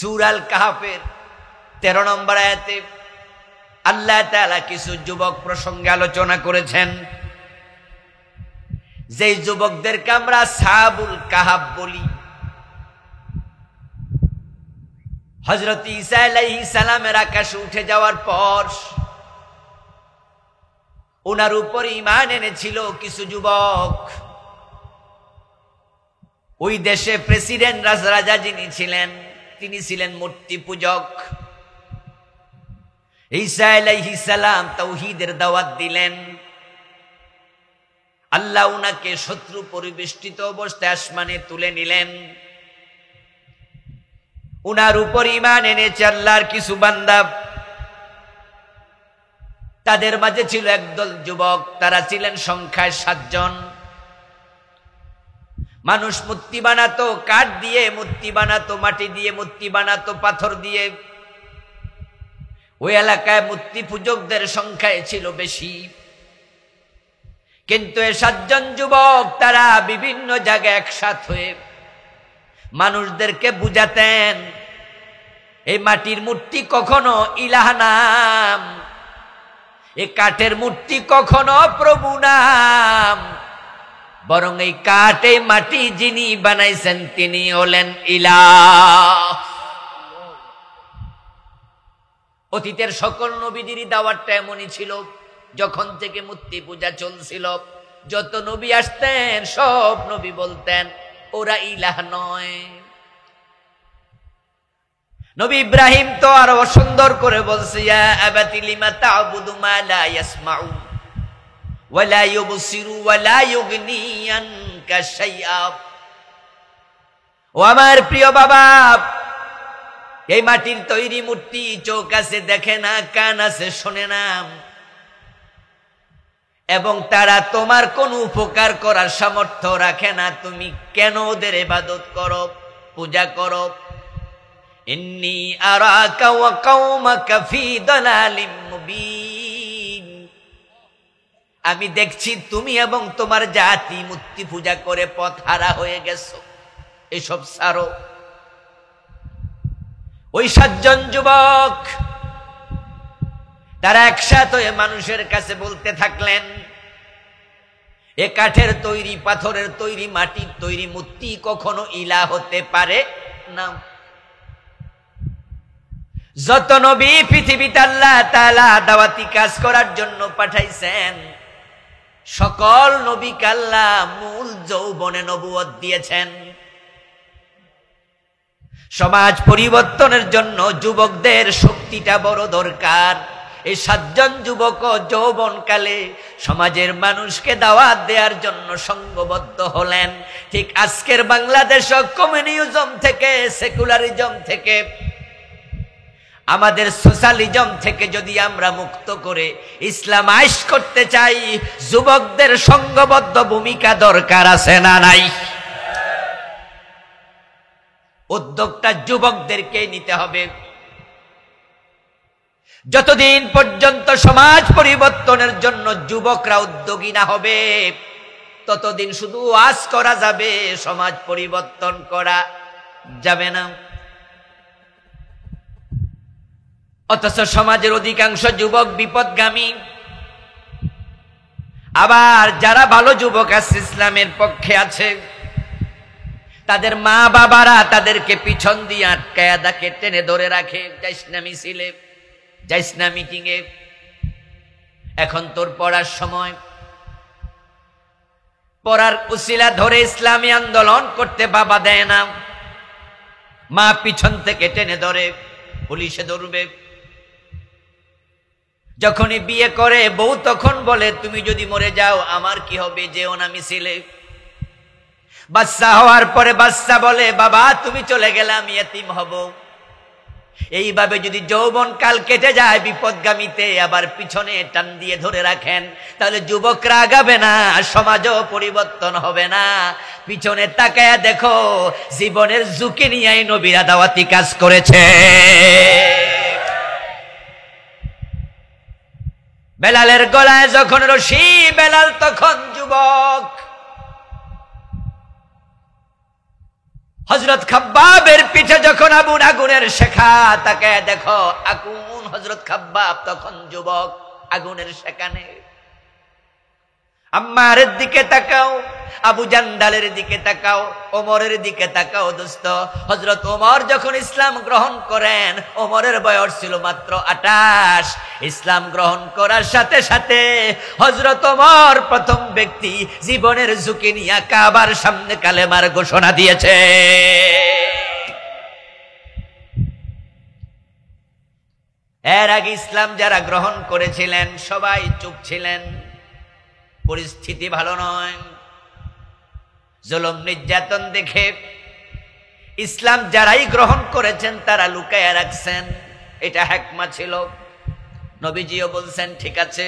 সূরা আল কাহফের 13 নম্বর আয়াতে আল্লাহ তাআলা কিছু যুবক প্রসঙ্গে আলোচনা করেছেন, যেই যুবকদেরকে আমরা আসহাবুল কাহফ বলি। হযরত ঈসা আলাইহিস সালামের আকাশে উঠে যাওয়ার পর ওনার উপর ঈমান এনেছিল কিছু যুবক। ওই দেশে প্রেসিডেন্ট রাজা যিনি ছিলেন, তিনি ছিলেন মূর্তি পূজক। ঈসা আলাইহিস সালাম তাওহীদের দাওয়াত দিলেন। আল্লাহ উনাকে শত্রু পরিবেষ্টিত অবস্থায় আসমানে তুলে নিলেন। উনার উপর ঈমান এনেছে আল্লাহর কিছু বান্দা। তাদের মাঝে ছিল একদল যুবক, তারা ছিলেন সংখ্যায় 7 জন। মানুষ মূর্তি বানাতো, কাঠ দিয়ে মূর্তি বানাতো, মাটি দিয়ে মূর্তি বানাতো, পাথর দিয়ে। ওই এলাকায় মূর্তি পূজকদের সংখ্যায় ছিল বেশি। কিন্তু এই 7 জন যুবক তারা বিভিন্ন জায়গায় একসাথ হয়ে মানুষদেরকে বুঝাতেন, এই মাটির মূর্তি কখনো ইলাহ নাম, এই কাঠের মূর্তি কখনো প্রভু নাম, বরং এই কাঠে মাটি যিনি বানাইছেন তিনি হলেন ইলাহ। অতীতের সকল নবীদেরই দাওয়াতটা এমনই ছিল। যখন থেকে মূর্তি পূজা চলছিল, যত নবী আসতেন সব নবী বলতেন ওরা ইলাহ নয়। নবী ইব্রাহিম তো আরো সুন্দর করে বলছে, ইয়া আবাতি লিমা তা'বুদু মা লা ইয়াসমাউ ওয়া লা ইউবসিরু ওয়া লা ইউগনি আনকা শাইআ। ও আমার প্রিয় বাবা, এই মাটির তৈরি মূর্তি চোখ আছে দেখে না, কান আছে শোনে না, এবং তারা তোমার কোনো উপকার করার সামর্থ্য রাখে না। তুমি কেন ওদের ইবাদত করো, পূজা করো? ইন্নী আরাকা ওয়া কওমাকা ফি দালালিম মুবিন। আমি দেখছি তুমি এবং তোমার জাতি মূর্তি পূজা করে পথহারা হয়ে গেছো, এসব ছাড়ো। ওই 7 জন যুবক তারা একসাথে হয়ে মানুষের কাছে বলতে থাকলেন, এ কাঠের তৈরি, পাথরের তৈরি, মাটির তৈরি মূর্তি কখনো ইলাহ হতে পারে না। যত নবী পৃথিবীতে আল্লাহ তাআলা দাওয়াতি কাজ করার জন্য পাঠাইছেন, সকল নবীকে আল্লাহ মূল যৌবনে নবুয়ত দিয়েছেন। সমাজ পরিবর্তনের জন্য যুবকদের শক্তিটা বড় দরকার। এই 7 জন যুবক যৌবনকালে সমাজের মানুষকে দাওয়াত দেওয়ার জন্য সংঘবদ্ধ হলেন। ঠিক আজকের বাংলাদেশ কমিউনিজম থেকে, সেকুলারিজম থেকে, আমাদের সোশ্যালিজম থেকে যদি আমরা মুক্ত করে ইসলামাইজ করতে চাই, যুবকদের সংঘবদ্ধ ভূমিকা দরকার আছে না নাই? উদ্যোগটা যুবকদেরকে নিতে হবে। যতদিন পর্যন্ত সমাজ পরিবর্তনের জন্য যুবকরা উদ্যোগী না হবে, ততদিন শুধু ওয়াজ করা যাবে, সমাজ পরিবর্তন করা যাবে না। অথচ সমাজের অধিকাংশ যুবক বিপদগামী। আবার যারা ভালো যুবক আছে, ইসলামের পক্ষে আছে, তাদের মা বাবারা তাদেরকে পিছন দিয়ে আটকায়া দাকে টেনে ধরে রাখে, যাইস না মিছিলে, যাইস না মিটিংয়ে, এখন তোর পড়ার সময়। পড়ার উসিলা ধরে ইসলামী আন্দোলন করতে বাবা দেয় না, মা পিছন থেকে টেনে ধরে, পুলিশে ধরবে। যখনই বিয়ে করে বউ তখন বলে, তুমি যদি মরে যাও আমার কি হবে, যেও না মিছিলে। বাচ্চা হওয়ার পরে বাচ্চা বলে, বাবা তুমি চলে গেলে আমি এতিম হব। এইভাবে যদি যৌবন কাল কেটে যায় বিপদগামীতে, আবার পিছনে টান দিয়ে ধরে রাখেন, তাহলে যুবকরা আগাবে না, সমাজও পরিবর্তন হবে না। পিছনে তাকায়া দেখো, জীবনের ঝুঁকি নিয়ে নবীরা দাওয়াতি কাজ করেছে। বেলালের গলায় যখন রশি, বেলাল তখন যুবক। হযরত খাব্বাবের পিঠে যখন আগুনের শেখা, তাকে দেখো আগুন। হযরত খাব্বাব তখন যুবক, আগুনের সেখানে। আম্মারের দিকে তাকাও, আবু জান্দালের দিকে তাকাও, ওমরের দিকে তাকাও দোস্ত। হযরত ওমর যখন ইসলাম গ্রহণ করেন, ওমরের বয়স ছিল মাত্র 28। ইসলাম গ্রহণ করার সাথে সাথে হযরত ওমর প্রথম ব্যক্তি জীবনের ঝুঁকি নিয়ে কাবার সামনে কালেমার ঘোষণা দিয়েছে। এর আগে ইসলাম যারা গ্রহণ করেছিলেন সবাই চুপ ছিলেন, পরিস্থিতি ভালো নয়, জুলুম নির্যাতন দেখে ইসলাম যারাই গ্রহণ করেছেন তারা লুকায়া রাখছেন। এটা হিকমত ছিল, নবীজিও বলছেন ঠিক আছে।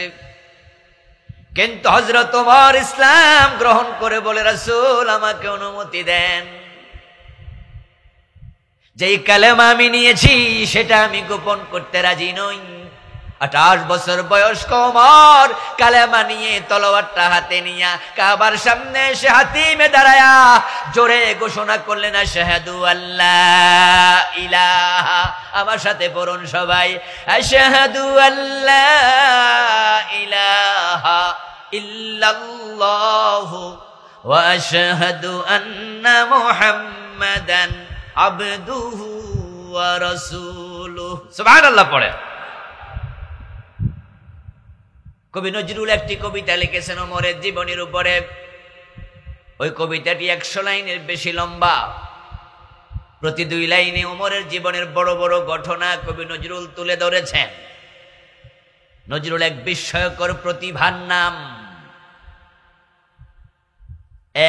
কিন্তু হযরত ওমর ইসলাম গ্রহণ করে বলে, রাসূল আমাকে অনুমতি দেন, যেই কালেমা আমি নিয়েছি সেটা আমি গোপন করতে রাজি নই। 28 বছর বয়স্ক ওমর কালেমা নিয়ে তলোয়ারটা হাতে নিয়ে কাবার সামনে এসে হাতিমে দাঁড়ায়া জোরে ঘোষণা করলেন, আশহাদু আল্লাহ ইলাহা, আমার সাথে পড়ুন সবাই, আশহাদু আল্লাহ ইলাহা ইল্লাল্লাহু ওয়া আশহাদু আন্না মুহাম্মাদান আবদুহু ওয়া রাসূলুহু। সুবহানাল্লাহ পড়ে। কবি নজরুল একটি কবিতা লিখেছেন ওমরের জীবনের উপরে। ওই কবিতাটি 100 লাইনের বেশি লম্বা। প্রতি 2 লাইনে ওমরের জীবনের বড় বড় ঘটনা কবি নজরুল তুলে ধরেছেন। নজরুল এক বিস্ময়কর প্রতিভার নাম।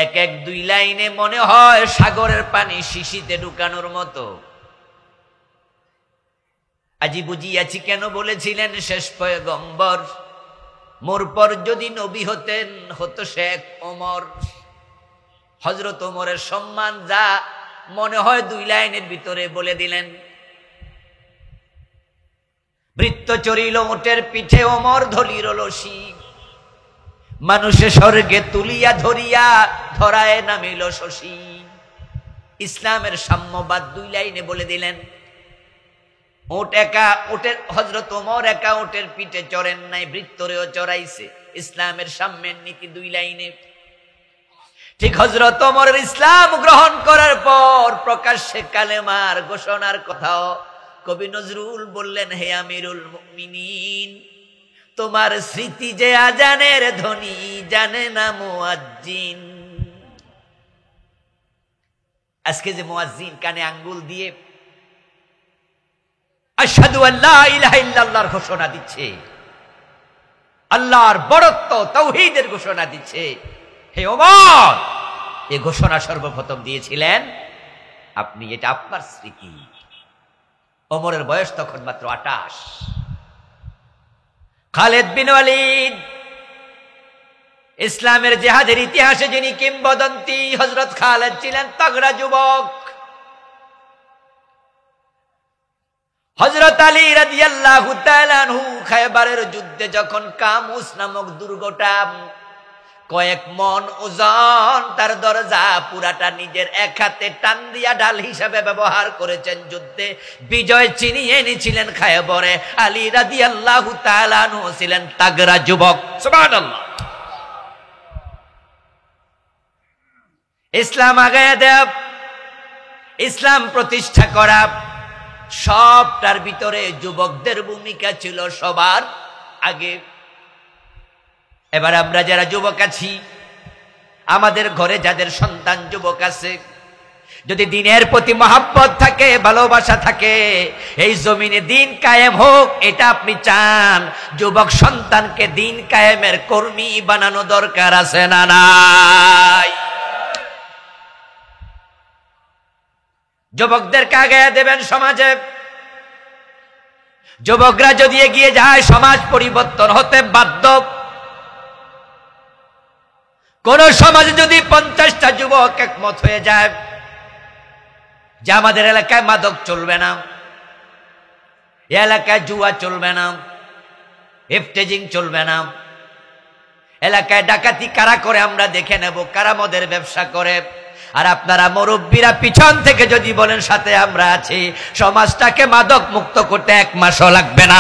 এক 2 লাইনে মনে হয় সাগরের পানি শিশিতে ঢুকানোর মতো। আজি বুঝিয়াছি কেন বলেছিলেন শেষ পয়গম্বর, মোর পর যদি নবী হতেন হতো শেখ ওমর। হযরত ওমরের সম্মান যা মনে হয় 2 লাইনের ভিতরে বলে দিলেন। বৃত্ত চরিল ওটের পিঠে, ওমর ধরিল লসি, মানুষে স্বর্গে তুলিয়া ধরিয়া ধরায় নামিল শশী। ইসলামের সাম্যবাদ 2 লাইনে বলে দিলেন। হযরত ওমর একা উটের পিঠে চড়েন নাই, বৃত্তরেও চড়াইছে। ইসলামের সাম্যের নীতি 2 লাইনে। ঠিক হযরত ওমরের ইসলাম গ্রহণ করার পর প্রকাশ্যে কালেমার ঘোষণার কথাও কবি নজরুল বললেন, হে আমিরুল মুমিনিন, তোমার স্মৃতি যে আজানের ধ্বনি জানে না মুয়াজ্জিন। আজকে যে মুয়াজ্জিন কানে আঙ্গুল দিয়ে আশহাদু আল্লা ইলাহা ইল্লাল্লাহর ঘোষণা দিচ্ছে, আল্লাহর বড়ত্ব তাওহীদের ঘোষণা দিচ্ছে, হে ওমর এই ঘোষণা সর্বপ্রথম দিয়েছিলেন আপনি। এটা আপনার স্মৃতি। ওমরের বয়স তখন মাত্র 28। খালিদ বিন ওয়ালিদ ইসলামের জিহাদের ইতিহাসে যিনি কিংবদন্তি, হযরত খালিদ ছিলেন তাগড়া যুবক। হযরত আলী রাদিয়াল্লাহু তাআলা আনহু খায়বারের যুদ্ধে যখন কামুস নামক দুর্গটা কয়েক মন ওজন, তার দরজা পুরাটা নিজের এক হাতে টান দিয়া ঢাল হিসাবে ব্যবহার করেছেন। যুদ্ধে বিজয় ছিনিয়ে এনেছিলেন খায়বরে। আলী রাদিয়াল্লাহু তাআলা আনহু ছিলেন তাগড়া যুবক। সুবহানাল্লাহ। ইসলাম আগায়া দেব, ইসলাম প্রতিষ্ঠা করা, সবটার ভিতরে যুবকদের ভূমিকা ছিল সবার আগে। এবার আমরা যারা যুবক আছি, আমাদের ঘরে যাদের সন্তান যুবক আছে, যদি দিনের প্রতি মহব্বত থাকে, ভালোবাসা থাকে, এই জমিনে দিন কায়েম হোক এটা আপনি চান, যুবক সন্তানকে দিন কায়েমের কর্মী বানানো দরকার আছে না নাই? যুবকদেরকে আগায়া দেবেন সমাজে। যুবকরা যদি এগিয়ে যায় সমাজ পরিবর্তন হতে বাধ্য। কোন সমাজে যদি 50টা যুবক একমত হয়ে যায় যে আমাদের এলাকায় মাদক চলবে না, এলাকায় জুয়া চলবে না, ইফতেজিং চলবে না, এলাকায় ডাকাতি কারা করে আমরা দেখে নেব, কারা মদের ব্যবসা করে, আর আপনারা মুরব্বীরা পিছন থেকে যদি বলেন সাথে আমরা আছি, সমাজটাকে মাদক মুক্ত করতে 1 মাসও লাগবে না।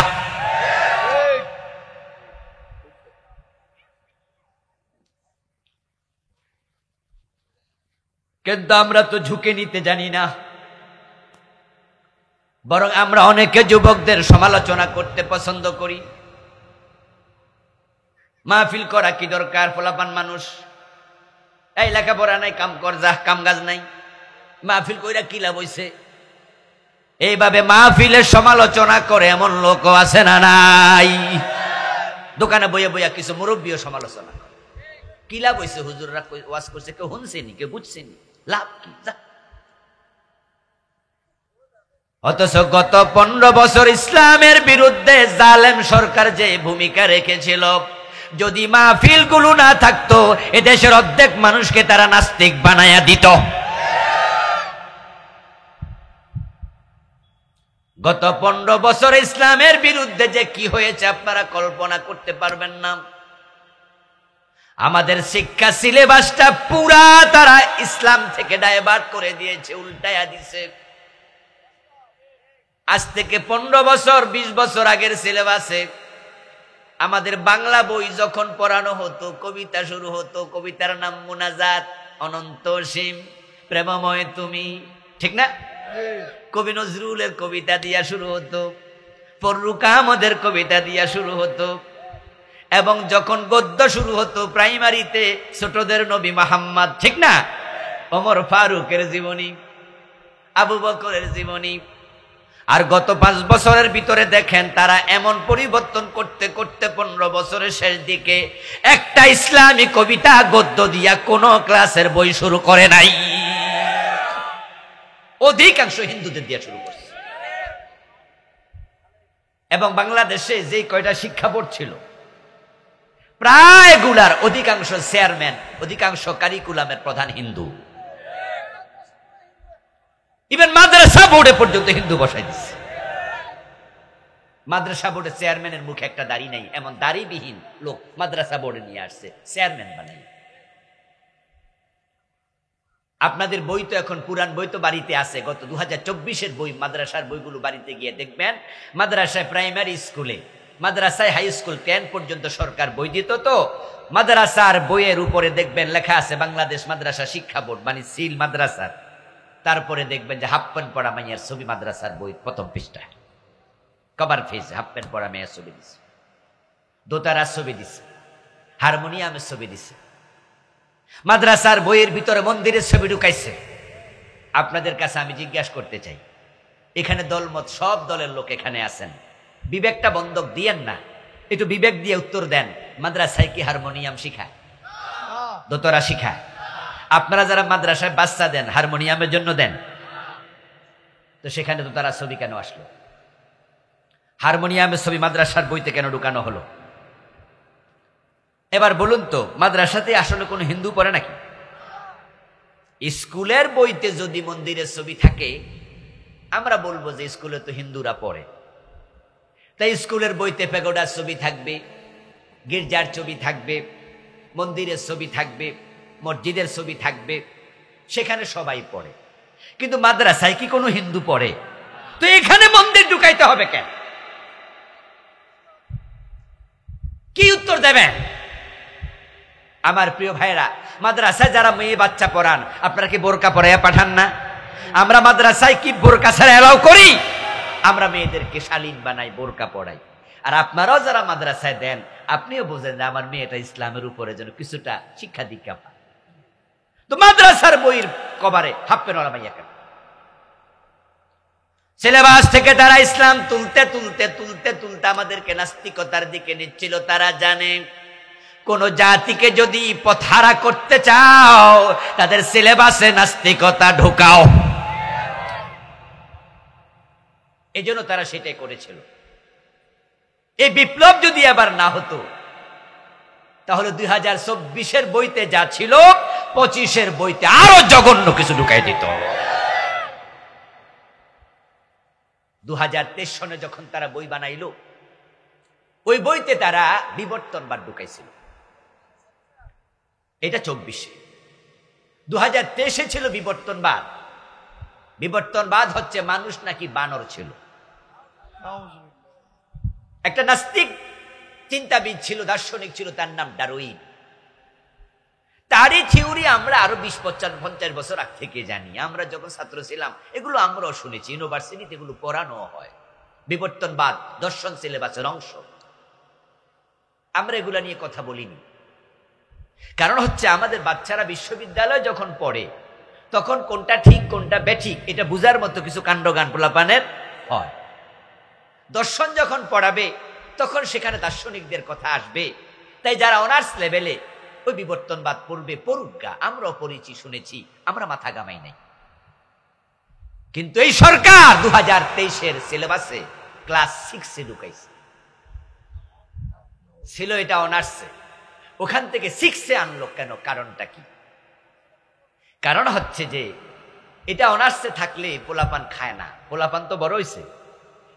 কিন্তু আমরা তো ঝুঁকে নিতে জানি না, বরং আমরা অনেকে যুবকদের সমালোচনা করতে পছন্দ করি। মাহফিল করা কি দরকার? পোলাপান মানুষ, এই লেখাপড়া নাই, কাম কর যা, কাম কাজ নাই, মাহফিল কইরা কি লাভ হইছে? এইভাবে মাহফিলের সমালোচনা করে এমন লোকও আছে না নাই? দোকানে বইয়া বইয়া কিছু মুরব্বীও সমালোচনা করে, কি লাভ হইছে? হুজুররা ওয়াজ করছে, কেউ শুনছেনি, কেউ বুঝছেনি, লাভ কি? অথচ গত 15 বছর ইসলামের বিরুদ্ধে জালেম সরকার যে ভূমিকা রেখেছিল, যদি মাহফিল গুলো না থাকতো এদেশের অর্ধেক মানুষকে তারা নাস্তিক বানায়া দিত। গত 15 বছর ইসলামের বিরুদ্ধে যে কি হয়েছে আপনারা কল্পনা করতে পারবেন না। আমাদের শিক্ষা সিলেবাসটা পুরা তারা ইসলাম থেকে ডাইভার্ট করে দিয়েছে, উল্টায়া দিছে। আজ থেকে 15 বছর 20 বছর আগের সিলেবাসে আমাদের বাংলা বই যখন পড়ানো হতো, কবিতা শুরু হতো, কবিতার নাম মুনাজাত, অনন্ত অসীম, প্রেমময় তুমি, ঠিক না? কবি নজরুলের কবিতা দিয়া শুরু হতো, ফররুখ আহমদের কবিতা দিয়া শুরু হতো, এবং যখন গদ্য শুরু হতো প্রাইমারিতে ছোটদের নবী মুহাম্মদ, ঠিক না? ওমর ফারুকের জীবনী, আবু বকরের জীবনী। আর গত 5 বছরের ভিতরে দেখেন তারা এমন পরিবর্তন করতে করতে 15 বছরের শেষ দিকে একটা ইসলামী কবিতা গদ্য দিয়া কোন ক্লাসের বই শুরু করে নাই, অধিকাংশ হিন্দুদের দিয়া শুরু করছে। এবং বাংলাদেশে যে কয়টা শিক্ষা বোর্ড ছিল প্রায় গুলার অধিকাংশ চেয়ারম্যান, অধিকাংশ কারিকুলামের প্রধান হিন্দু। ইভেন মাদ্রাসা বোর্ডে পর্যন্ত হিন্দু বসাই দিচ্ছে। মাদ্রাসা বোর্ডের চেয়ারম্যানের মুখে একটা দাড়ি নাই, এমন দাড়িবিহীন লোক মাদ্রাসা বোর্ডে নিয়ে আসছে চেয়ারম্যান বানাই। আপনাদের বই তো এখন পুরান বই তো বাড়িতে আছে, গত 2024-এর বই, মাদ্রাসার বইগুলো বাড়িতে গিয়ে দেখবেন। মাদ্রাসায় প্রাইমারি স্কুলে, মাদ্রাসায় হাই স্কুল 10 পর্যন্ত সরকার বই দিত। তো মাদ্রাসার বইয়ের উপরে দেখবেন লেখা আছে বাংলাদেশ মাদ্রাসা শিক্ষা বোর্ড, মানে সিল মাদ্রাসার। তারপরে দেখবেন যে হাফ প্যান্ট পরা মাইয়ার ছবি মাদ্রাসার বই প্রথম পৃষ্ঠায়, কভার ফেজ, হাফ প্যান্ট পরা মেয়ের ছবি দিছে, দোতারার ছবি দিছে, হারমোনিয়ামের ছবি দিছে। মাদ্রাসার বইয়ের ভিতরে মন্দিরের ছবি ঢুকাইছে। আপনাদের কাছে আমি জিজ্ঞাসা করতে চাই, এখানে দলমত সব দলের লোক এখানে আছেন, বিবেকটা বন্ধক দিয়েন না, একটু বিবেক দিয়ে উত্তর দেন। মাদ্রাসায় কি হারমোনিয়াম শিখায়? দোতরা শিখায়? আপনারা যারা মাদ্রাসায় বাচ্চা দেন হারমোনিয়ামের জন্য দেন, তো সেখানে তো তারা ছবি কেন আসলো? হারমোনিয়ামের ছবি মাদ্রাসার বইতে কেন ঢুকানো হলো? এবার বলুন তো, মাদ্রাসাতে আসলে কোনো হিন্দু পড়ে নাকি? স্কুলের বইতে যদি মন্দিরের ছবি থাকে আমরা বলবো যে স্কুলে তো হিন্দুরা পড়ে, তাই স্কুলের বইতে পেগোডার ছবি থাকবে, গির্জার ছবি থাকবে, মন্দিরের ছবি থাকবে, মসজিদের ছবি থাকবে, সেখানে সবাই পড়ে। কিন্তু মাদ্রাসায় কি কোনো হিন্দু পড়ে? তো এখানে মন্দির ঢুকাইতে হবে কেন? কি উত্তর দেবেন? আমার প্রিয় ভাইরা, মাদ্রাসায় যারা মেয়ে বাচ্চা পড়ান আপনারা কি বোরকা পরাইয়া পাঠান না? আমরা মাদ্রাসায় কি বোরকা ছাড়া এলাও করি? আমরা মেয়েদেরকে শালীন বানাই, বোরকা পড়াই। আর আপনারাও যারা মাদ্রাসায় দেন আপনিও বোঝেন যে আমার মেয়েটা ইসলামের উপরে যেন কিছুটা শিক্ষা দীক্ষা পায়। তো মাদ্রাসার বইয়ের কভারে হাফ প্যান্ট ওয়ালা মাইয়া কেন? সিলেবাস থেকে তারা ইসলাম তুলতে তুলতে তুলতে তুলতে আমাদেরকে নাস্তিকতার দিকে নিচ্ছিল। তারা জানে কোন জাতিকে যদি পথহারা করতে চাও তাদের সিলেবাসে নাস্তিকতা ঢোকাও। এজন্য তারা সেটাই করেছিল। এই বিপ্লব যদি আবার না হতো তাহলে 2024-এর বইতে যা ছিল 25-এর বইতে আরো জঘন্য কিছু ঢুকাই দিত। 2023 সনে যখন তারা বই বানাইল, ওই বইতে তারা বিবর্তনবাদ ঢুকাইছিল। এটা 24-এ। 2023-এ ছিল বিবর্তনবাদ। বিবর্তনবাদ হচ্ছে মানুষ নাকি বানর ছিল। একটা নাস্তিক চিন্তাবিদ ছিল, দার্শনিক ছিল, তার নাম ডারউইন। তারই থিওরি আমরা আরো 20-50 বছর আগ থেকে জানি। আমরা যখন ছাত্র ছিলাম এগুলো আমরাও শুনেছি, ইউনিভার্সিটিতে এগুলো পড়ানো হয়। বিবর্তনবাদ দর্শন সিলেবাসের অংশ। আমরা এগুলা নিয়ে কথা বলিনি, কারণ হচ্ছে আমাদের বাচ্চারা বিশ্ববিদ্যালয় যখন পড়ে তখন কোনটা ঠিক কোনটা বেঠিক এটা বুঝার মতো কিছু কাণ্ডজ্ঞান পোলাপানের হয়। দর্শন যখন পড়াবে তখন সেখানে দার্শনিকদের কথা আসবে। তাই যারা অনার্স লেভেলে ওই বিবর্তনবাদ পড়বে, পড়ুকা, আমরাও পড়েছি, শুনেছি, আমরা মাথা গামাই নাই। কিন্তু এই সরকার 2023-এর সিলেবাসে ক্লাস 6-এ ঢুকাইছে। ছিল এটা অনার্সে, ওখান থেকে 6-এ আনলো কেন? কারণটা কি? কারণ হচ্ছে যে এটা অনার্সে থাকলে পোলাপান খায় না, পোলাপান তো বড় হইছে।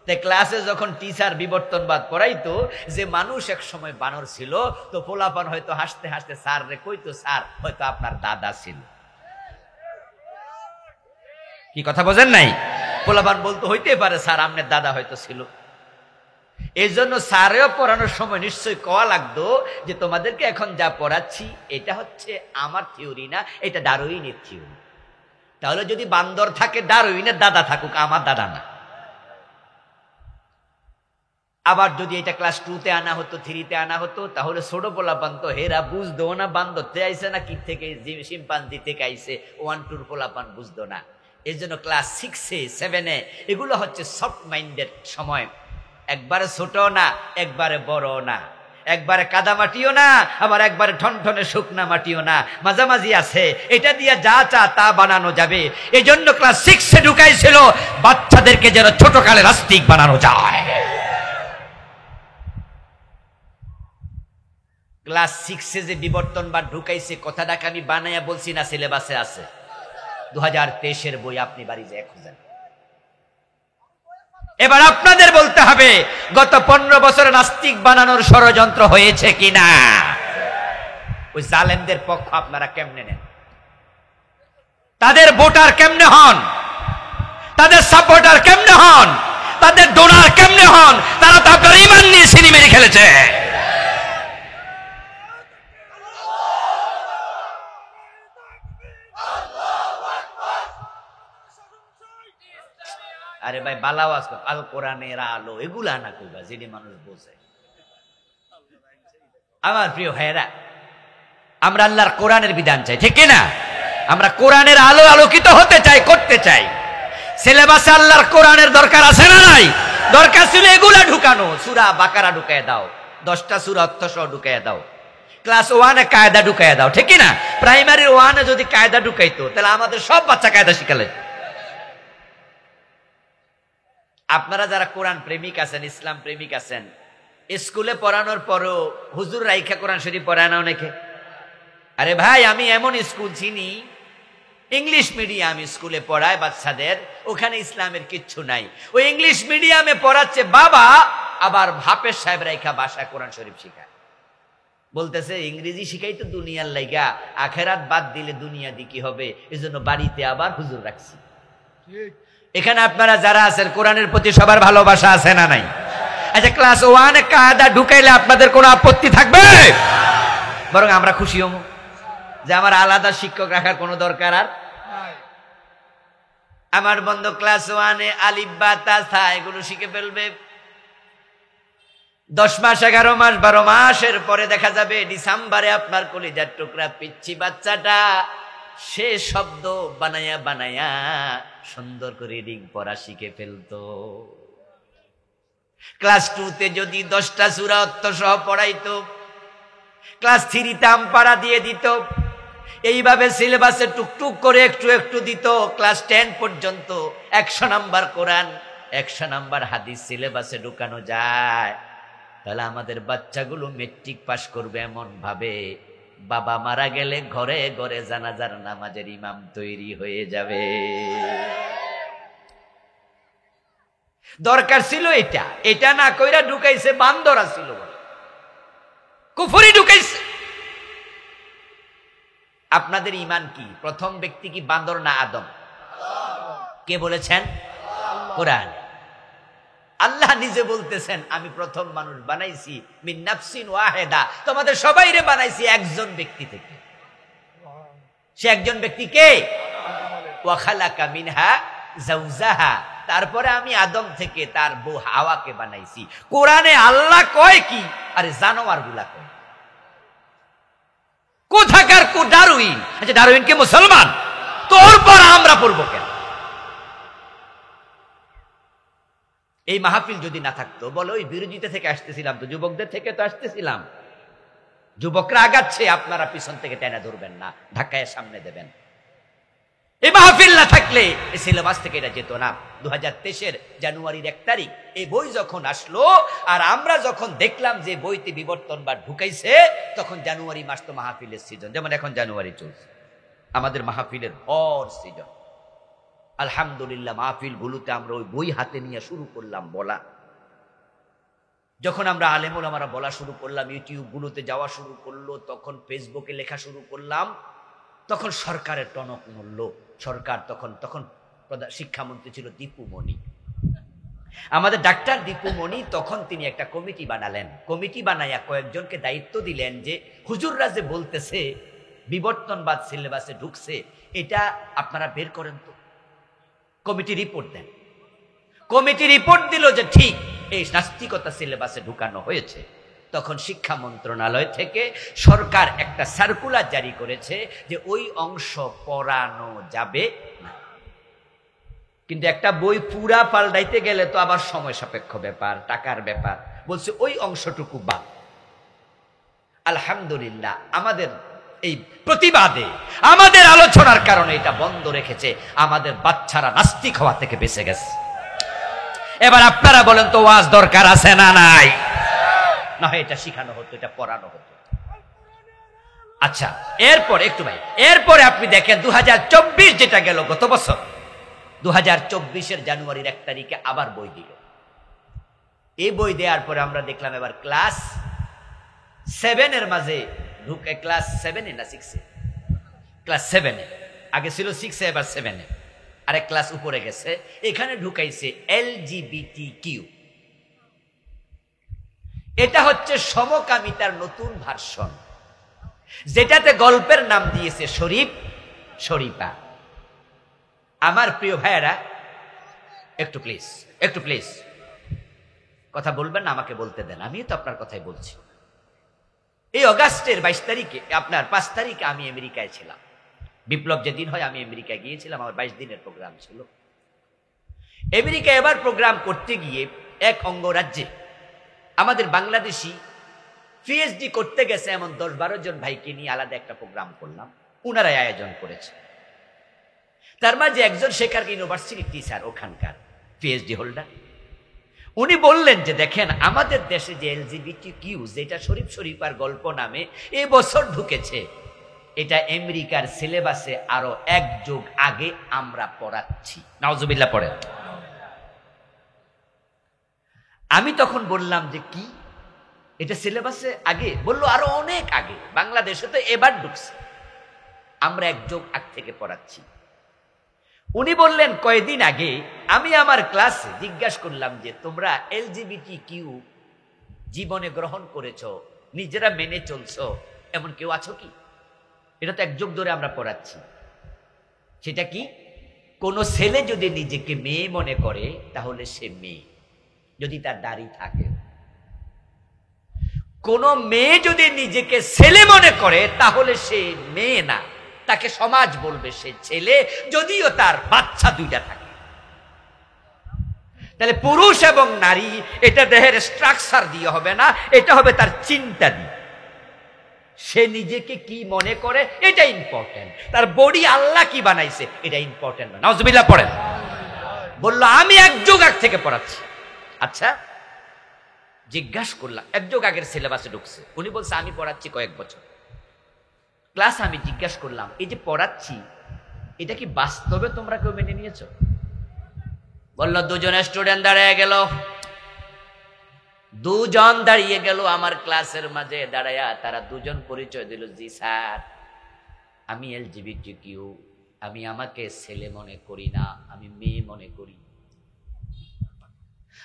তাই ক্লাসে যখন টিচার বিবর্তনবাদ পড়াইতো যে মানুষ এক সময় বানর ছিল, তো পোলাপান হয়তো হাসতে হাসতে স্যার রে কইতো, স্যার হয়তো আপনার দাদা ছিল। কি কথা বোঝেন নাই? পোলাপান বলতো হইতে পারে স্যার আপনার দাদা হয়তো ছিল। এই জন্য স্যারেও পড়ানোর সময় নিশ্চয়ই কওয়া লাগতো যে তোমাদেরকে এখন যা পড়াচ্ছি এটা হচ্ছে আমার থিওরি না, এটা ডারউইনের থিওরি। তাহলে যদি বান্দর থাকে ডারউইনের দাদা থাকুক, আমার দাদা না। আবার যদি এটা ক্লাস 2-তে আনা হতো, 3-তে আনা হতো, তাহলে ছোট পোলাপান তো হেরা বুঝতো না বান্দরতে আইসে না কি থেকে, শিম্পাঞ্জি থেকে আইসে, 1-2 পোলাপান বুঝতো না। এই জন্য ক্লাস 6-এ 7-এ এগুলো হচ্ছে সফট মাইন্ডেড সময়। একবারে ছোট না, একবারে বড় না, একবারে কাদা মাটিও না, আবার একবারে ঠনঠনে শুকনা মাটিও না, মাঝামাঝি আছে। এটা দিয়ে যা চা তা বানানো যাবে। এই জন্য ক্লাস 6-এ ঢুকাইছিল বাচ্চাদেরকে যেন ছোট কালে নাস্তিক বানানো যায়। ক্লাস 6-এ যে বিবর্তনবাদ ঢুকাইছে কথাটাকে আমি বানাইয়া বলছি না, সিলেবাসে আছে। 2023-এর বই আপনি বাড়ি যেয়ে খুঁজেন। এবার আপনাদের বলতে হবে গত 15 বছরে নাস্তিক বানানোর ষড়যন্ত্র হয়েছে কিনা। ওই জালেমদের পক্ষ আপনারা কেমনে নেন? তাদের ভোটার কেমনে হন? তাদের সাপোর্টার কেমনে হন? তাদের ডোনার কেমনে হন? তারা তো আপনার ঈমান নিয়ে সিনেমেরি খেলেছে। আরে ভাই বালাও আজকে আল কোরআনের আলো এগুলা না কইবা যেটি মানুষ বোঝে। আমার প্রিয় ভাইয়েরা, আমরা আল্লাহর কোরআনের বিধান চাই, ঠিক না? আমরা কোরআনের আলো আলোকিত হতে চাই, করতে চাই। সিলেবাসে আল্লাহর কোরআনের দরকার আছে না নাই? দরকার ছিল এগুলা ঢুকানো। সূরা বাকারা ঢুকায় দাও, 10টা সূরা অর্থসহ ঢুকায় দাও। ক্লাস 1-এ কায়দা ঢুকায় দাও, ঠিক না? প্রাইমারি 1-এ যদি কায়দা ঢুকাইতো তাহলে আমাদের সব বাচ্চা কায়দা শিখালে। আপনারা যারা কোরআন প্রেমিক আছেন, ইসলাম প্রেমিক আছেন, স্কুলে পড়ানোর পরও হুজুর রাইখা কোরআন শরীফ পড়ায় না অনেকে? আরে ভাই, আমি এমন স্কুল চিনি ইংলিশ মিডিয়াম স্কুলে পড়ায় বাচ্চাদের, ওখানে ইসলামের কিচ্ছু নাই। ওই ইংলিশ মিডিয়ামে পড়াচ্ছে বাবা, আবার হাফেজ সাহেব রাইখা বাসায় কোরআন শরীফ শিখায়। বলতেছে ইংরেজি শিখাই তো দুনিয়ার লাইগা, আখেরাত বাদ দিলে দুনিয়া দি কি হবে, এজন্য বাড়িতে আবার হুজুর রাখছি। এখানে আপনারা যারা আছেন কোরআনের প্রতি সবার ভালোবাসা আছে না নাই? আচ্ছা, ক্লাস 1-এ কায়দা ঢুকাইলে আপনাদের কোনো আপত্তি থাকবে? বরং আমরা খুশি হব যে আমার আলাদা শিক্ষক রাখার কোনো দরকার আর নাই। আমার বন্ধু ক্লাস 1-এ আলিফ বা তা থা এগুলো শিখে ফেলবে। 10 মাস 11 মাস 12 মাসের পরে দেখা যাবে ডিসেম্বরে আপনার কলিজার টুকরা পিচ্ছি বাচ্চাটা সে শব্দ বানায়া বানায়া সুন্দর করে রিডিং পড়া শিখে ফেলতো। ক্লাস 2-তে যদি 10টা সূরা অর্থসহ পড়াইতো, ক্লাস 3-তে আমপাড়া দিয়ে দিত। এইভাবে সিলেবাসে টুকটুক করে একটু একটু দিত। ক্লাস 10 পর্যন্ত 100 নাম্বার কোরআন, 100 নাম্বার হাদিস সিলেবাসে ঢুকানো যায়। তাহলে আমাদের বাচ্চাগুলো মেট্রিক পাস করবে এমন ভাবে বাবা মারা গেলে ঘরে ঘরে জানাজার নামাজের ইমাম তৈরি হয়ে যাবে। দরকার ছিল এটা, এটা না কইরা ঢুকাইছে বান্দরা ছিল, কুফরি ঢুকাইছে। আপনাদের ঈমান কি? প্রথম ব্যক্তি কি বান্দর না আদম? কে বলেছেন? কোরআন। আল্লাহ নিজে বলতেছেন আমি প্রথম মানুষ বানাইছি মিন নাফসিন ওয়াহিদা, তোমাদের সবাইরে বানাইছি একজন ব্যক্তি থেকে। সে একজন ব্যক্তি কে? ওয়া খালাকা মিনহা যাওজাহা, তারপরে আমি আদম থেকে তার বউ হাওয়াকে বানাইছি। কোরআনে আল্লাহ কয় কি? আরে জানোয়ার গুলা কয়। কোথাকার ডারউইন? আচ্ছা ডারউইন কে মুসলমান? তোর পর আমরা পড়বো কেন? এই মাহফিল যদি না থাকতো, বলো ওই বিরোধিতা থেকে আসতেছিলাম তো, যুবকদের থেকে তো আসতেছিলাম। যুবকরা আগাচ্ছে, আপনারা পিছন থেকে টেনে ধরবেন না, ধাক্কায় সামনে দেবেন। এই মাহফিল না থাকলে এই সিলেবাস থেকে এটা যেত না। 2023 জানুয়ারির 1 তারিখ এই বই যখন আসলো, আর আমরা যখন দেখলাম যে বইতে বিবর্তন বা ঢুকাইছে, তখন জানুয়ারি মাস তো মাহফিলের সিজন। যেমন এখন জানুয়ারি চলছে, আমাদের মাহফিলের ভর সিজন। আলহামদুলিল্লাহ মাহফিল গুলোতে আমরা ওই বই হাতে নিয়ে শুরু করলাম বলা। যখন আমরা আলেম ওলামারা বলা শুরু করলাম, ইউটিউব গুলোতে যাওয়া শুরু করলো, তখন ফেসবুকে লেখা শুরু করলাম, তখন সরকারের টনক নড়ল। সরকার তখন শিক্ষামন্ত্রী ছিল দীপু মনি, আমাদের ডাক্তার দীপু মনি। তখন তিনি একটা কমিটি বানালেন। কমিটি বানাইয়া কয়েকজনকে দায়িত্ব দিলেন যে হুজুররা যে বলতেছে বিবর্তনবাদ সিলেবাসে ঢুকছে, এটা আপনারা বের করেন তো। কমিটি রিপোর্ট দেন। কমিটি রিপোর্ট দিল যে ঠিক এই নাস্তিকতা সিলেবাসে ঢুকানো হয়েছে। তখন শিক্ষা মন্ত্রণালয় থেকে সরকার একটা সার্কুলার জারি করেছে যে ওই অংশ পড়ানো যাবে না। কিন্তু একটা বই পুরা পাল্টাইতে গেলে তো আবার সময় সাপেক্ষ ব্যাপার, টাকার ব্যাপার, বলছে ওই অংশটুকু বাদ। আলহামদুলিল্লাহ আমাদের এই প্রতিবাদে, আমাদের আলোচনার কারণে এটা বন্ধ রেখেছে। আমাদের বাচ্চারা নাস্তিক হওয়া থেকে বেঁচে গেছে। এবার আপনারা বলেন তো ওয়াজ দরকার আছে না নাই? না হয় এটা শিখানো হতো, এটা পড়ানো হতো। আচ্ছা এরপর একটু ভাই, এরপরে আপনি দেখেন 2024 যেটা গেল গত বছর, 2024 জানুয়ারির 1 তারিখে আবার বই দিল। এই বই দেওয়ার পরে আমরা দেখলাম এবার ক্লাস 7 এর মাঝে ঢুকে, ক্লাস 7 না 6 এ, ক্লাস 7 এ, আগে ছিল 6 এ, এবার 7 এ, আরেক ক্লাস উপরে গেছে। এখানে ঢুকাইছে LGBTQ। এটা হচ্ছে সমকামিতার নতুন ভার্সন, যেটাতে গল্পের নাম দিয়েছে শরীফ শরীফা। আমার প্রিয় ভাইয়েরা একটু প্লিজ কথা বলবেন না, আমাকে বলতে দেন, আমি তো আপনার কথাই বলছি। এই অগাস্টের 22 তারিখে, আপনার 5 তারিখে আমি আমেরিকায় ছিলাম। বিপ্লব যেদিন হয় আমি আমেরিকায় গিয়েছিলাম, আমার 22 দিনের প্রোগ্রাম ছিল। আমেরিকায় এবার প্রোগ্রাম করতে গিয়ে এক অঙ্গরাজ্যে আমাদের বাংলাদেশি পিএইচডি করতে গেছে এমন 10-12 জন ভাইকে নিয়ে আলাদা একটা প্রোগ্রাম করলাম, উনারাই আয়োজন করেছে। তার মাঝে একজন শেখার ইউনিভার্সিটি টিচার, ওখানকার পিএইচডি হোল্ডার, উনি বললেন যে দেখেন আমাদের দেশে যে LGBTQ, যেটা শরীফ শরীফার গল্প নামে এবছর ঢুকেছে, এটা আমেরিকার সিলেবাসে আরো 1 যুগ আগে আমরা পড়াচ্ছি। নাউজুবিল্লাহ পড়েন। আমি তখন বললাম যে কি এটা সিলেবাসে আগে? বললো আরো অনেক আগে, বাংলাদেশে তো এবার ঢুকছে, আমরা 1 যুগ আগ থেকে পড়াচ্ছি। উনি বললেন কয়েকদিন আগে আমি আমার ক্লাসে জিজ্ঞাসা করলাম যে তোমরা LGBTQ জীবনে গ্রহণ করেছো, নিজেরা মেনে চলছো, এমন কেউ আছো কি? এটা তো 1 যুগ ধরে আমরা পড়াচ্ছি। সেটা কি? কোন ছেলে যদি নিজেকে মেয়ে মনে করে তাহলে সে মেয়ে, যদি তার দাড়ি থাকে। কোন মেয়ে যদি নিজেকে ছেলে মনে করে তাহলে সে মেয়ে না, তাকে সমাজ বলবে সে ছেলে, যদিও তার বাচ্চা 2টা থাকে। তাহলে পুরুষ এবং নারী এটা দেহের স্ট্রাকচার দিয়ে হবে না, এটা হবে তার চিন্তা দিয়ে। সে নিজেকে কি মনে করে এটা ইম্পর্টেন্ট, তার বডি আল্লাহ কি বানাইছে এটা ইম্পর্টেন্ট না। নাউজুবিল্লাহ পড়েন। বলল আমি 1 যুগ আগ থেকে পড়াচ্ছি। আচ্ছা জিজ্ঞাসা করলাম, 1 যুগ আগের সিলেবাসে ঢুকছে। উনি বলছে আমি পড়াচ্ছি কয়েক বছর ক্লাস। আমি জিজ্ঞাসা করলাম এই যে পড়াচ্ছি এটা কি বাস্তবে তোমরা কেউ মেনে নিয়েছো? বলল 2 জন স্টুডেন্ট দাঁড়িয়ে গেল, 2 জন দাঁড়িয়ে গেল আমার ক্লাসের মাঝে দাঁড়ায়া, তারা 2 জন পরিচয় দিল, জি স্যার আমি এলজিবিটিকিউ, আমি আমাকে ছেলে মনে করি না, আমি মেয়ে মনে করি।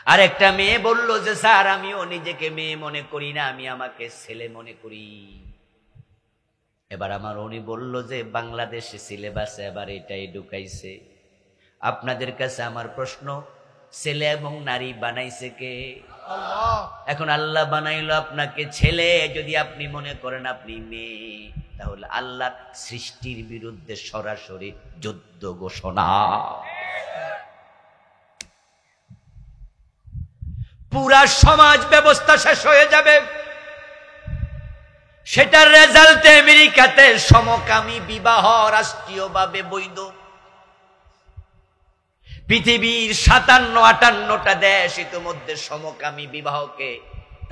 আর একটা মেয়ে বলল যে স্যার আমিও নিজেকে মেয়ে মনে করি না, আমি আমাকে ছেলে মনে করি। এবার আমার উনি বলল যে বাংলাদেশে সিলেবাসে এবার এটাই ঢুকাইছে। আপনাদের কাছে আমার প্রশ্ন, ছেলে এবং নারী বানাইছে কে? আল্লাহ। এখন আল্লাহ বানাইলো আপনাকে ছেলে, যদি আপনি মনে করেন আপনি মেয়ে, তাহলে আল্লাহ সৃষ্টির বিরুদ্ধে সরাসরি যুদ্ধ ঘোষণা। পুরা সমাজ ব্যবস্থা শেষ হয়ে যাবে। সেটার রেজাল্টে আমেরিকাতে সমকামী বিবাহ রাষ্ট্রীয়ভাবে বৈধ। পৃথিবীর 57-58টা দেশ ইতিমধ্যে সমকামী বিবাহকে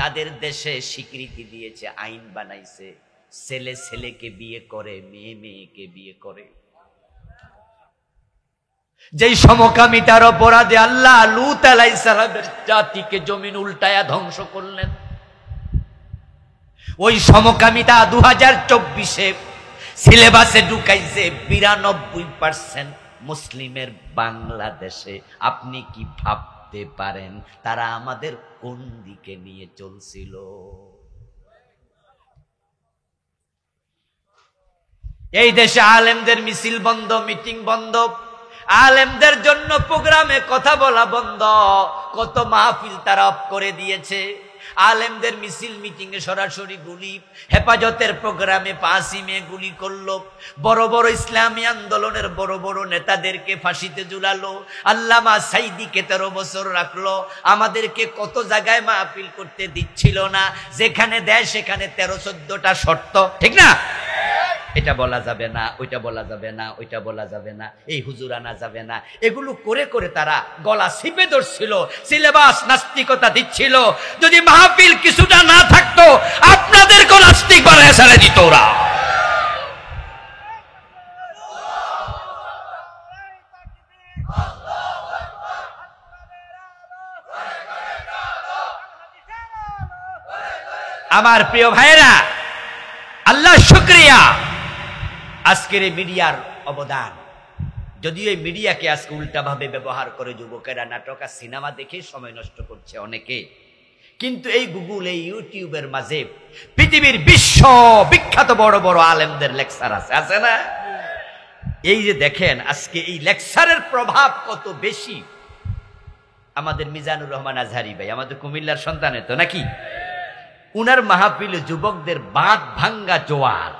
তাদের দেশে স্বীকৃতি দিয়েছে, আইন বানাইছে। ছেলে ছেলেকে বিয়ে করে, মেয়ে মেয়েকে বিয়ে করে। যেই সমকামিতার অপরাধে আল্লাহ লূত আলাইহিস সালামের জাতিকে জমিন উল্টায়া ধ্বংস করলেন, ওই সমকামিতা 2024-এ সিলেবাসে ঢুকাইছে 92% মুসলিমের বাংলাদেশে। আপনি কি ভাবতে পারেন তারা আমাদের কোন দিকে নিয়ে চলছিল? এই দেশে আলেমদের মিছিল বন্ধ, মিটিং বন্ধ, আলেমদের জন্য প্রোগ্রামে কথা বলা বন্ধ। কত মাহফিল তারা অফ করে দিয়েছে। আলেমদের মিছিল মিটিং এ সরাসরি গুলি, হেফাজতের প্রোগ্রামে 5ই মে গুলি করলো, বড় বড় ইসলামী আন্দোলনের বড় বড় নেতাদেরকে ফাঁসিতে ঝুলালো, আল্লামা সাইদিকে 13 বছর রাখলো। আমাদেরকে কত জায়গায় মাহফিল করতে দিচ্ছিল না, যেখানে দেয় সেখানে 13-14টা শর্ত, ঠিক না? এটা বলা যাবে না, ওইটা বলা যাবে না, ওইটা বলা যাবে না, এই হুজুর আনা যাবে না। এগুলো করে করে তারা গলা চিপে ধরছিল, সিলেবাস নাস্তিকতা দিচ্ছিল। যদি মাহফিল কিছুটা না থাকতো আপনাদেরকে নাস্তিক বানায় ছেড়ে দিত ওরা। আমার প্রিয় ভাইরা, আল্লাহ শুকরিয়া আজকের এই মিডিয়ার অবদান। যদিও এই মিডিয়াকে আজকে উল্টাভাবে ব্যবহার করে যুবকেরা নাটক আর সিনেমা দেখে সময় নষ্ট করছে অনেকে, কিন্তু এই গুগল, এই ইউটিউবের মাঝে পৃথিবীর বিশ্ব বিখ্যাত বড় বড় আলেমদের লেকচার আছে না? এই যে দেখেন আজকে এই লেকচারের প্রভাব কত বেশি। আমাদের মিজানুর রহমান আজহারি ভাই, আমাদের কুমিল্লার সন্তানে তো নাকি, উনার মাহফিলে যুবকদের বাঁধ ভাঙ্গা জোয়ার,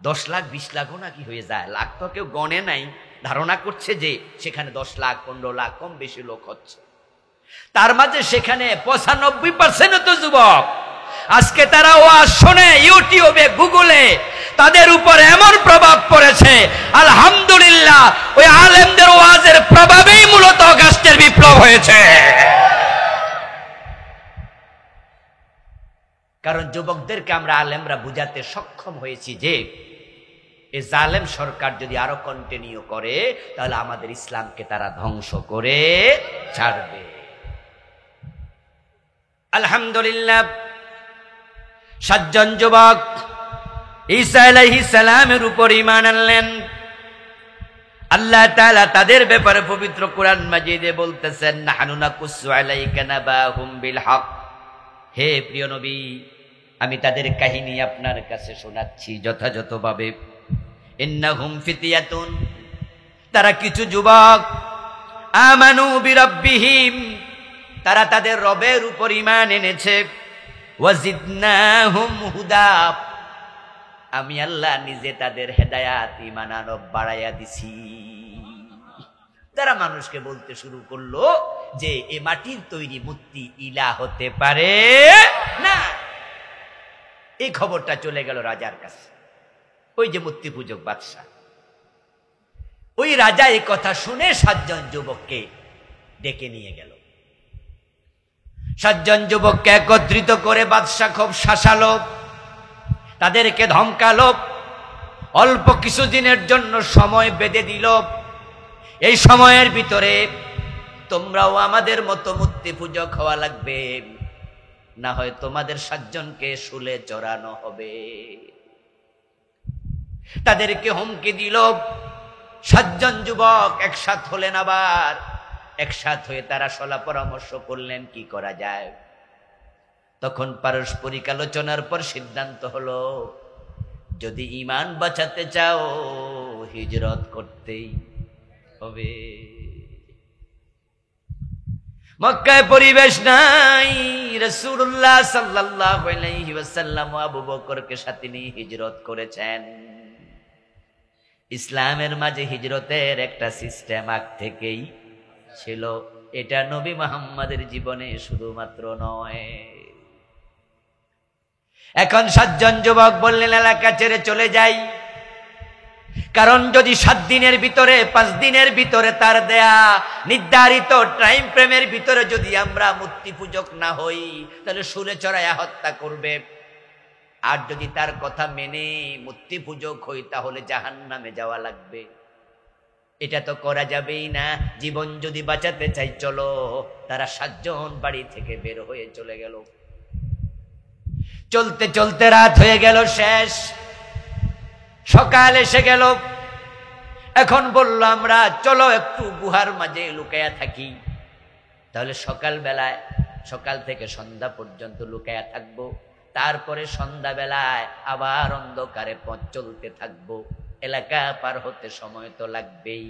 10 লাখ 20 লাখও নাকি হয়ে যায়, লাখ তো কেউ গণে নাই, ধারণা করছে যে সেখানে 10 লাখ 15 লাখ কম বেশি লোক হচ্ছে। তার মাঝে সেখানে 95% তো যুবক। আজকে তারা ওয়াজ শুনে ইউটিউবে, গুগলে, তাদের উপর এমন প্রভাব পড়েছে, আলহামদুলিল্লাহ ওই আলেমদের ওয়াজের প্রভাবেই মূলত অগাস্টের বিপ্লব হয়েছে। কারণ যুবকদেরকে আমরা আলেমরা বুঝাতে সক্ষম হয়েছি যে এই জালেম সরকার যদি আরো কন্টিনিউ করে তাহলে আমাদের ইসলামকে তারা ধ্বংস করে ছাড়বে। আলহামদুলিল্লাহ 7 জন যুবক ঈসা আলাইহিস সালামের উপর ঈমান আনলেন। আল্লাহ তাআলা তাদের ব্যাপারে পবিত্র কোরআন মাজিদে বলতেছেন, নাহনু নাকুসু আলাইকা নাবাহুম বিল হক। হে প্রিয় নবী, আমি তাদের কাহিনী আপনার কাছে শোনাচ্ছি যথাযথভাবে। ইন্নাহুম ফিতিয়াতুন, তারা কিছু যুবক, আমানু বিরাব্বিহিম, তারা তাদের রবের উপর ঈমান এনেছে। ওয়াজিদনাহুম হুদা, আমি আল্লাহ নিজে তাদের হেদায়াত, ঈমান আরো বাড়াইয়া দিছি। তারা মানুষকে বলতে শুরু করলো যে এ মাটির তৈরি মূর্তি ইলা হতে পারে না। এই খবরটা চলে গেল রাজার কাছে, ওই যে মূর্তি পূজক বাদশা। ওই রাজা এই কথা শুনে 7 জন যুবককে ডেকে নিয়ে গেল। 7 জন যুবককে একত্রিত করে বাদশা খুব শাসালো, তাদেরকে ধমকালো, অল্প কিছুদিনের জন্য সময় বেঁধে দিল। এই সময়ের ভিতরে তোমরাও আমাদের মতো মূর্তি পূজক হওয়া লাগবে, না হয় তোমাদের 7 জনকে শুলে চড়ানো হবে। তাদেরকে হুমকি দিল। 7 জন যুবক একসাথ হলেন, আবার একসাথ হয়ে তারা সলা পরামর্শ করলেন কি করা যায়। তখন পারস্পরিক আলোচনার পর সিদ্ধান্ত হলো, যদি ঈমান বাঁচাতে চাও হিজরত করতেই হবে। মক্কায় পরিবেশ নাই, রাসূলুল্লাহ সাল্লাল্লাহু আলাইহি ওয়াসাল্লাম আবু বকরকে সাথে নিয়ে হিজরত করেছেন। ইসলামের মাঝে হিজরতের একটা সিস্টেম আগ থেকেই ছিল, এটা নবী মুহাম্মাদের জীবনে শুধুমাত্র নয়। এখন 7 জন যুবক বললেন এলাকা ছেড়ে চলে যাই, কারণ যদি 7 দিনের ভিতরে 5 দিনের ভিতরে তার দেয়া নির্ধারিত টাইম ফ্রেমের ভিতরে যদি আমরা মূর্তি পূজক না হই, তাহলে সুরে চড়াইয়া হত্যা করবে। আর যদি তার কথা মেনে মূর্তি পূজক হই, তাহলে জাহান্নামে যাওয়া লাগবে। এটা তো করা যাবেই না। জীবন যদি বাঁচাতে চাই চলো। তারা 7 জন বাড়ি থেকে বের হয়ে চলে গেল। চলতে চলতে রাত হয়ে গেল, শেষ সকাল এসে গেল। এখন বলল আমরা চলো একটু গুহার মাঝে লুকায়া থাকি। তাহলে সকালবেলায়, সকাল থেকে সন্ধ্যা পর্যন্ত লুকায়া থাকবো, তারপরে সন্ধ্যাবেলায় আবার অন্ধকারে পথ চলতে থাকবো। এলাকা পার হতে সময় তো লাগবেই।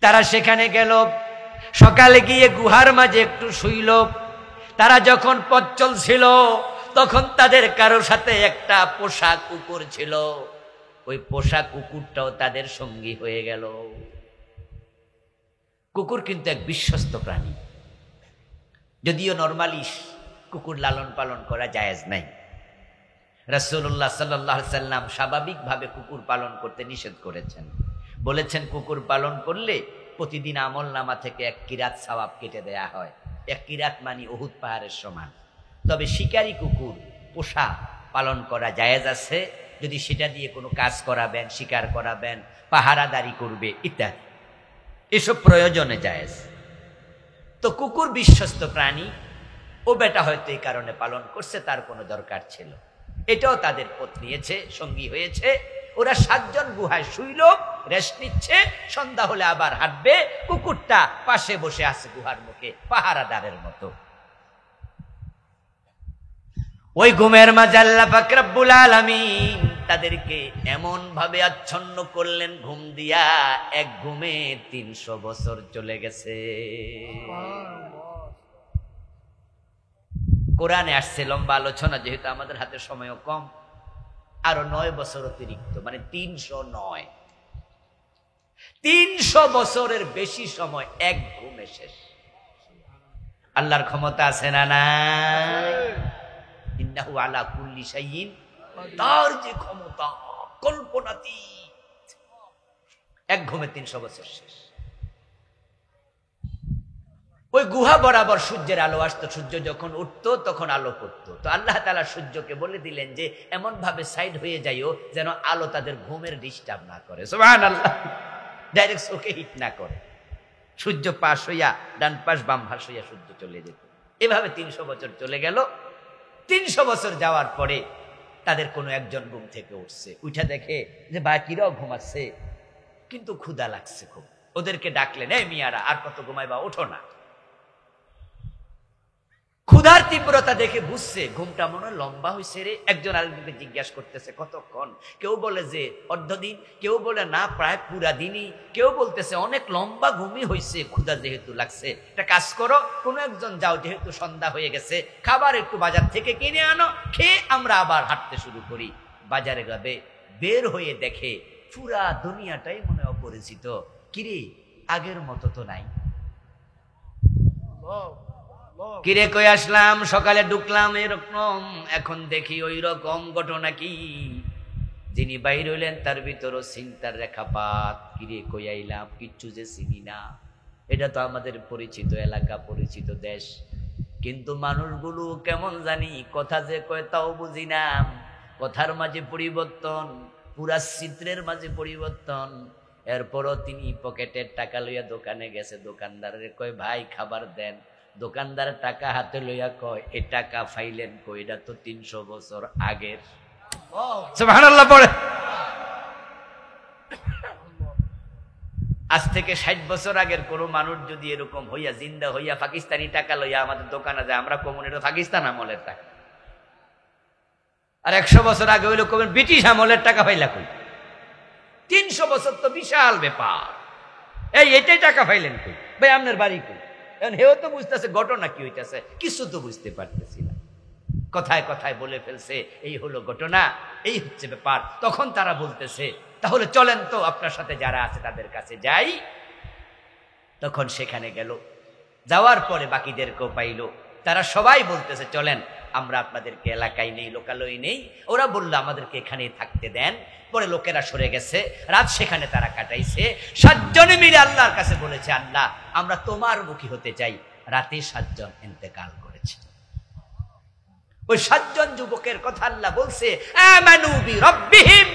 তারা সেখানে গেল, সকালে গিয়ে গুহার মাঝে একটু শুইল। তারা যখন পথ চলছিল তখন তাদের কারো সাথে একটা পোষা কুকুর ছিল, ওই পোষা কুকুরটাও তাদের সঙ্গী হয়ে গেল। কুকুর কিন্তু এক বিশ্বস্ত প্রাণী, যদিও নরমালি কুকুর লালন পালন করা জায়েজ নাই। রাসূলুল্লাহ সাল্লাল্লাহু আলাইহি সাল্লাম স্বাভাবিকভাবে কুকুর পালন করতে নিষেধ করেছেন, বলেছেন কুকুর পালন করলে প্রতিদিন আমলনামা থেকে 1 কিরাত সওয়াব কেটে দেয়া হয়। 1 কিরাত মানে উহুদ পাহাড়ের সমান। তবে শিকারী কুকুর পোষা পালন করা জায়েজ আছে, যদি সেটা দিয়ে কোনো কাজ করাবেন, শিকার করাবেন, পাহারাদারি করবে ইত্যাদি, এসব প্রয়োজনে জায়েজ। তো কুকুর বিশ্বস্ত প্রাণী, ও বেটা হয়তো এই কারণে পালন করছে, তার কোনো দরকার ছিল। এটাও তাদের পথ নিয়েছে, সঙ্গী হয়েছে। ওরা 7 জন গুহায় শুইল, রেস্ট নিচ্ছে। সন্ধ্যা হলে আবার হাঁটবে। কুকুরটা পাশে বসে আছে গুহার মুখে, পাহারাদারের মতো। ওই ঘুমের মাঝে আল্লাহ পাক রব্বুল আলামিন তাদেরকে এমন ভাবে আচ্ছন্ন করলেন ঘুম দিয়া, এক ঘুমে 300 বছর চলে গেছে। কোরআনে আসছে, লম্বা আলোচনা, যেহেতু আমাদের হাতে সময়ও কম, আরো 9 বছর অতিরিক্ত, মানে 309। 300 বছরের বেশি সময় এক ঘুমে শেষ। আল্লাহর ক্ষমতা আছে না নাই? ইন্নাহু আলা কুল্লি শাইইন, তার যে ক্ষমতা কল্পনাতীত। এক ঘুমে 300 বছর শেষ। ওই গুহা বরাবর সূর্যের আলো আসতো, সূর্য যখন উঠতো তখন আলো পড়তো। তো আল্লাহ তাআলা সূর্যকে বলে দিলেন যে এমন ভাবে সাইড হয়ে যাইও যেন আলো তাদের ঘুমের ডিস্টার্ব না করে। সুবহানাল্লাহ, ডাইরেক্ট চোখে হিট না করে। সূর্য পাশ হইয়া ডান পাশ বাম পাশ হইয়া সূর্য চলে যেত। এভাবে 300 বছর চলে গেল। 300 বছর যাওয়ার পরে তাদের কোনো একজন ঘুম থেকে উঠছে, উঠে দেখে যে বাকিরাও ঘুমাচ্ছে, কিন্তু ক্ষুধা লাগছে খুব। ওদেরকে ডাকলেন, এই মিয়ারা আর কত ঘুমাইবা, ওঠো না। ক্ষুধার তীব্রতা দেখে বুঝছে ঘুমটা মনে লম্বা হয়েছে রে। একজন আরেকজনকে জিজ্ঞাসা করতেছে কতক্ষণ। কেউ বলে যে অর্ধদিন, কেউ বলে না প্রায় পুরা দিনই, কেউ বলতেছে অনেক লম্বা ঘুমই হয়েছে, ক্ষুধা যেহেতু লাগছে। একটা কাজ করো, কোনো একজন যাও, যেহেতু সন্ধ্যা হয়ে গেছে, খাবার একটু বাজার থেকে কিনে আনো, খেয়ে আমরা আবার হাঁটতে শুরু করি। বাজারে যাবে, বের হয়ে দেখে পুরা দুনিয়াটাই মনে অপরিচিত। কিরে, আগের মতো তো নাই। কিরে কই আসলাম, সকালে ঢুকলাম এরকম, এখন দেখি ওই রকম। ঘটনা কি? যিনি বাইর হইলেন তার ভিতরও চিন্তার রেখাপাত। কিরে কই আইলাম, কিচ্ছু যে চিনি না। এটা তো আমাদের পরিচিত এলাকা, পরিচিত দেশ, কিন্তু মানুষগুলো কেমন জানি, কথা যে কয় তাও বুঝি না। কথার মাঝে পরিবর্তন, পুরা চিত্রের মাঝে পরিবর্তন। এরপরও তিনি পকেটের টাকা লইয়া দোকানে গেছে, দোকানদারের কয় ভাই খাবার দেন। দোকানদার টাকা হাতে লইয়া কয় এ টাকা ফাইলেন কই, এটা তো 300 বছর আগের। সুবহানাল্লাহ পড়ে। আজ থেকে 60 বছর আগের কোন মানুষ যদি এরকম হইয়া জিন্দা হইয়া পাকিস্তানি টাকা লইয়া আমাদের দোকানে যায়, আমরা কমন এটা পাকিস্তান আমলের টাকা। আর 100 বছর আগে হইলো কবেন ব্রিটিশ আমলের টাকা পাইলা কই। 300 বছর তো বিশাল ব্যাপার। এটাই টাকা পাইলেন কই ভাই, আপনার বাড়ি কই? এখন হেও তো বুঝতেছে ঘটনা কি হইতেছে, কিছু তো বুঝতে পারতেছি না। কথায় কথায় বলে ফেলছে এই হলো ঘটনা, এই হচ্ছে ব্যাপার। তখন তারা বলতেছে তাহলে চলেন তো আপনার সাথে যারা আছে তাদের কাছে যাই। তখন সেখানে গেল, যাওয়ার পরে বাকিদেরকেও পাইল। তারা সবাই বলতেছে চলেন আমরা আপনাদেরকে এলাকায় নেই, লোকালয় নেই। ওরা বললো আমাদেরকে এখানেই থাকতে দেন। পরে লোকেরা সরে গেছে, রাত সেখানে তারা কাটাইছে। 7 জনে মিলে আল্লাহর কাছে বলেছে আল্লাহ আমরা তোমার মুখী হতে চাই। রাতে 7 জন ইন্তেকাল করেছে। ওই 7 জন যুবকের কথা আল্লাহ বলছে আমানু বিরাব্বিহিম,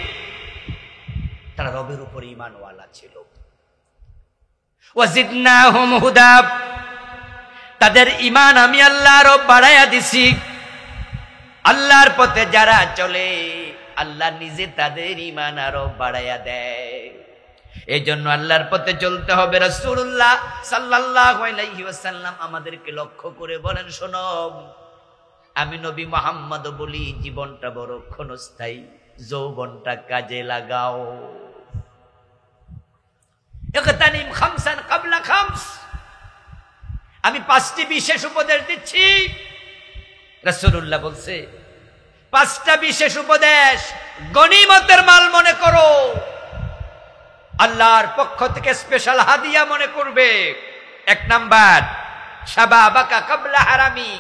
তারা রবের উপর ঈমানওয়ালা ছিল। ওয়াজিদনাহুম হুদা, তাদের ঈমান আমি আল্লাহ রব বাড়ায়া দিছি। আল্লাহর পথে যারা চলে আল্লাহ নিজে তাদের ঈমান আরো বাড়ায়া দেয়। এই জন্য আল্লাহর পথে চলতে হবে। রাসূলুল্লাহ সাল্লাল্লাহু আলাইহি ওয়াসাল্লাম আমাদেরকে লক্ষ্য করে বলেন শোনো, আমি নবী মুহাম্মদ বলি জীবনটা বড় ক্ষণস্থায়ী, যৌবনটা কাজে লাগাও। ইগতানিম খামসান ক্বাবলা খামস, আমি 5টি বিশেষ উপদেশ দিচ্ছি। রাসূলুল্লাহ বলছে 5টা বিশেষ উপদেশ গনিমতের মাল মনে করো, আল্লাহর পক্ষ থেকে স্পেশাল হাদিয়া মনে করবে। 1 নাম্বার শাবাবাকা ক্বাবলা হারামি,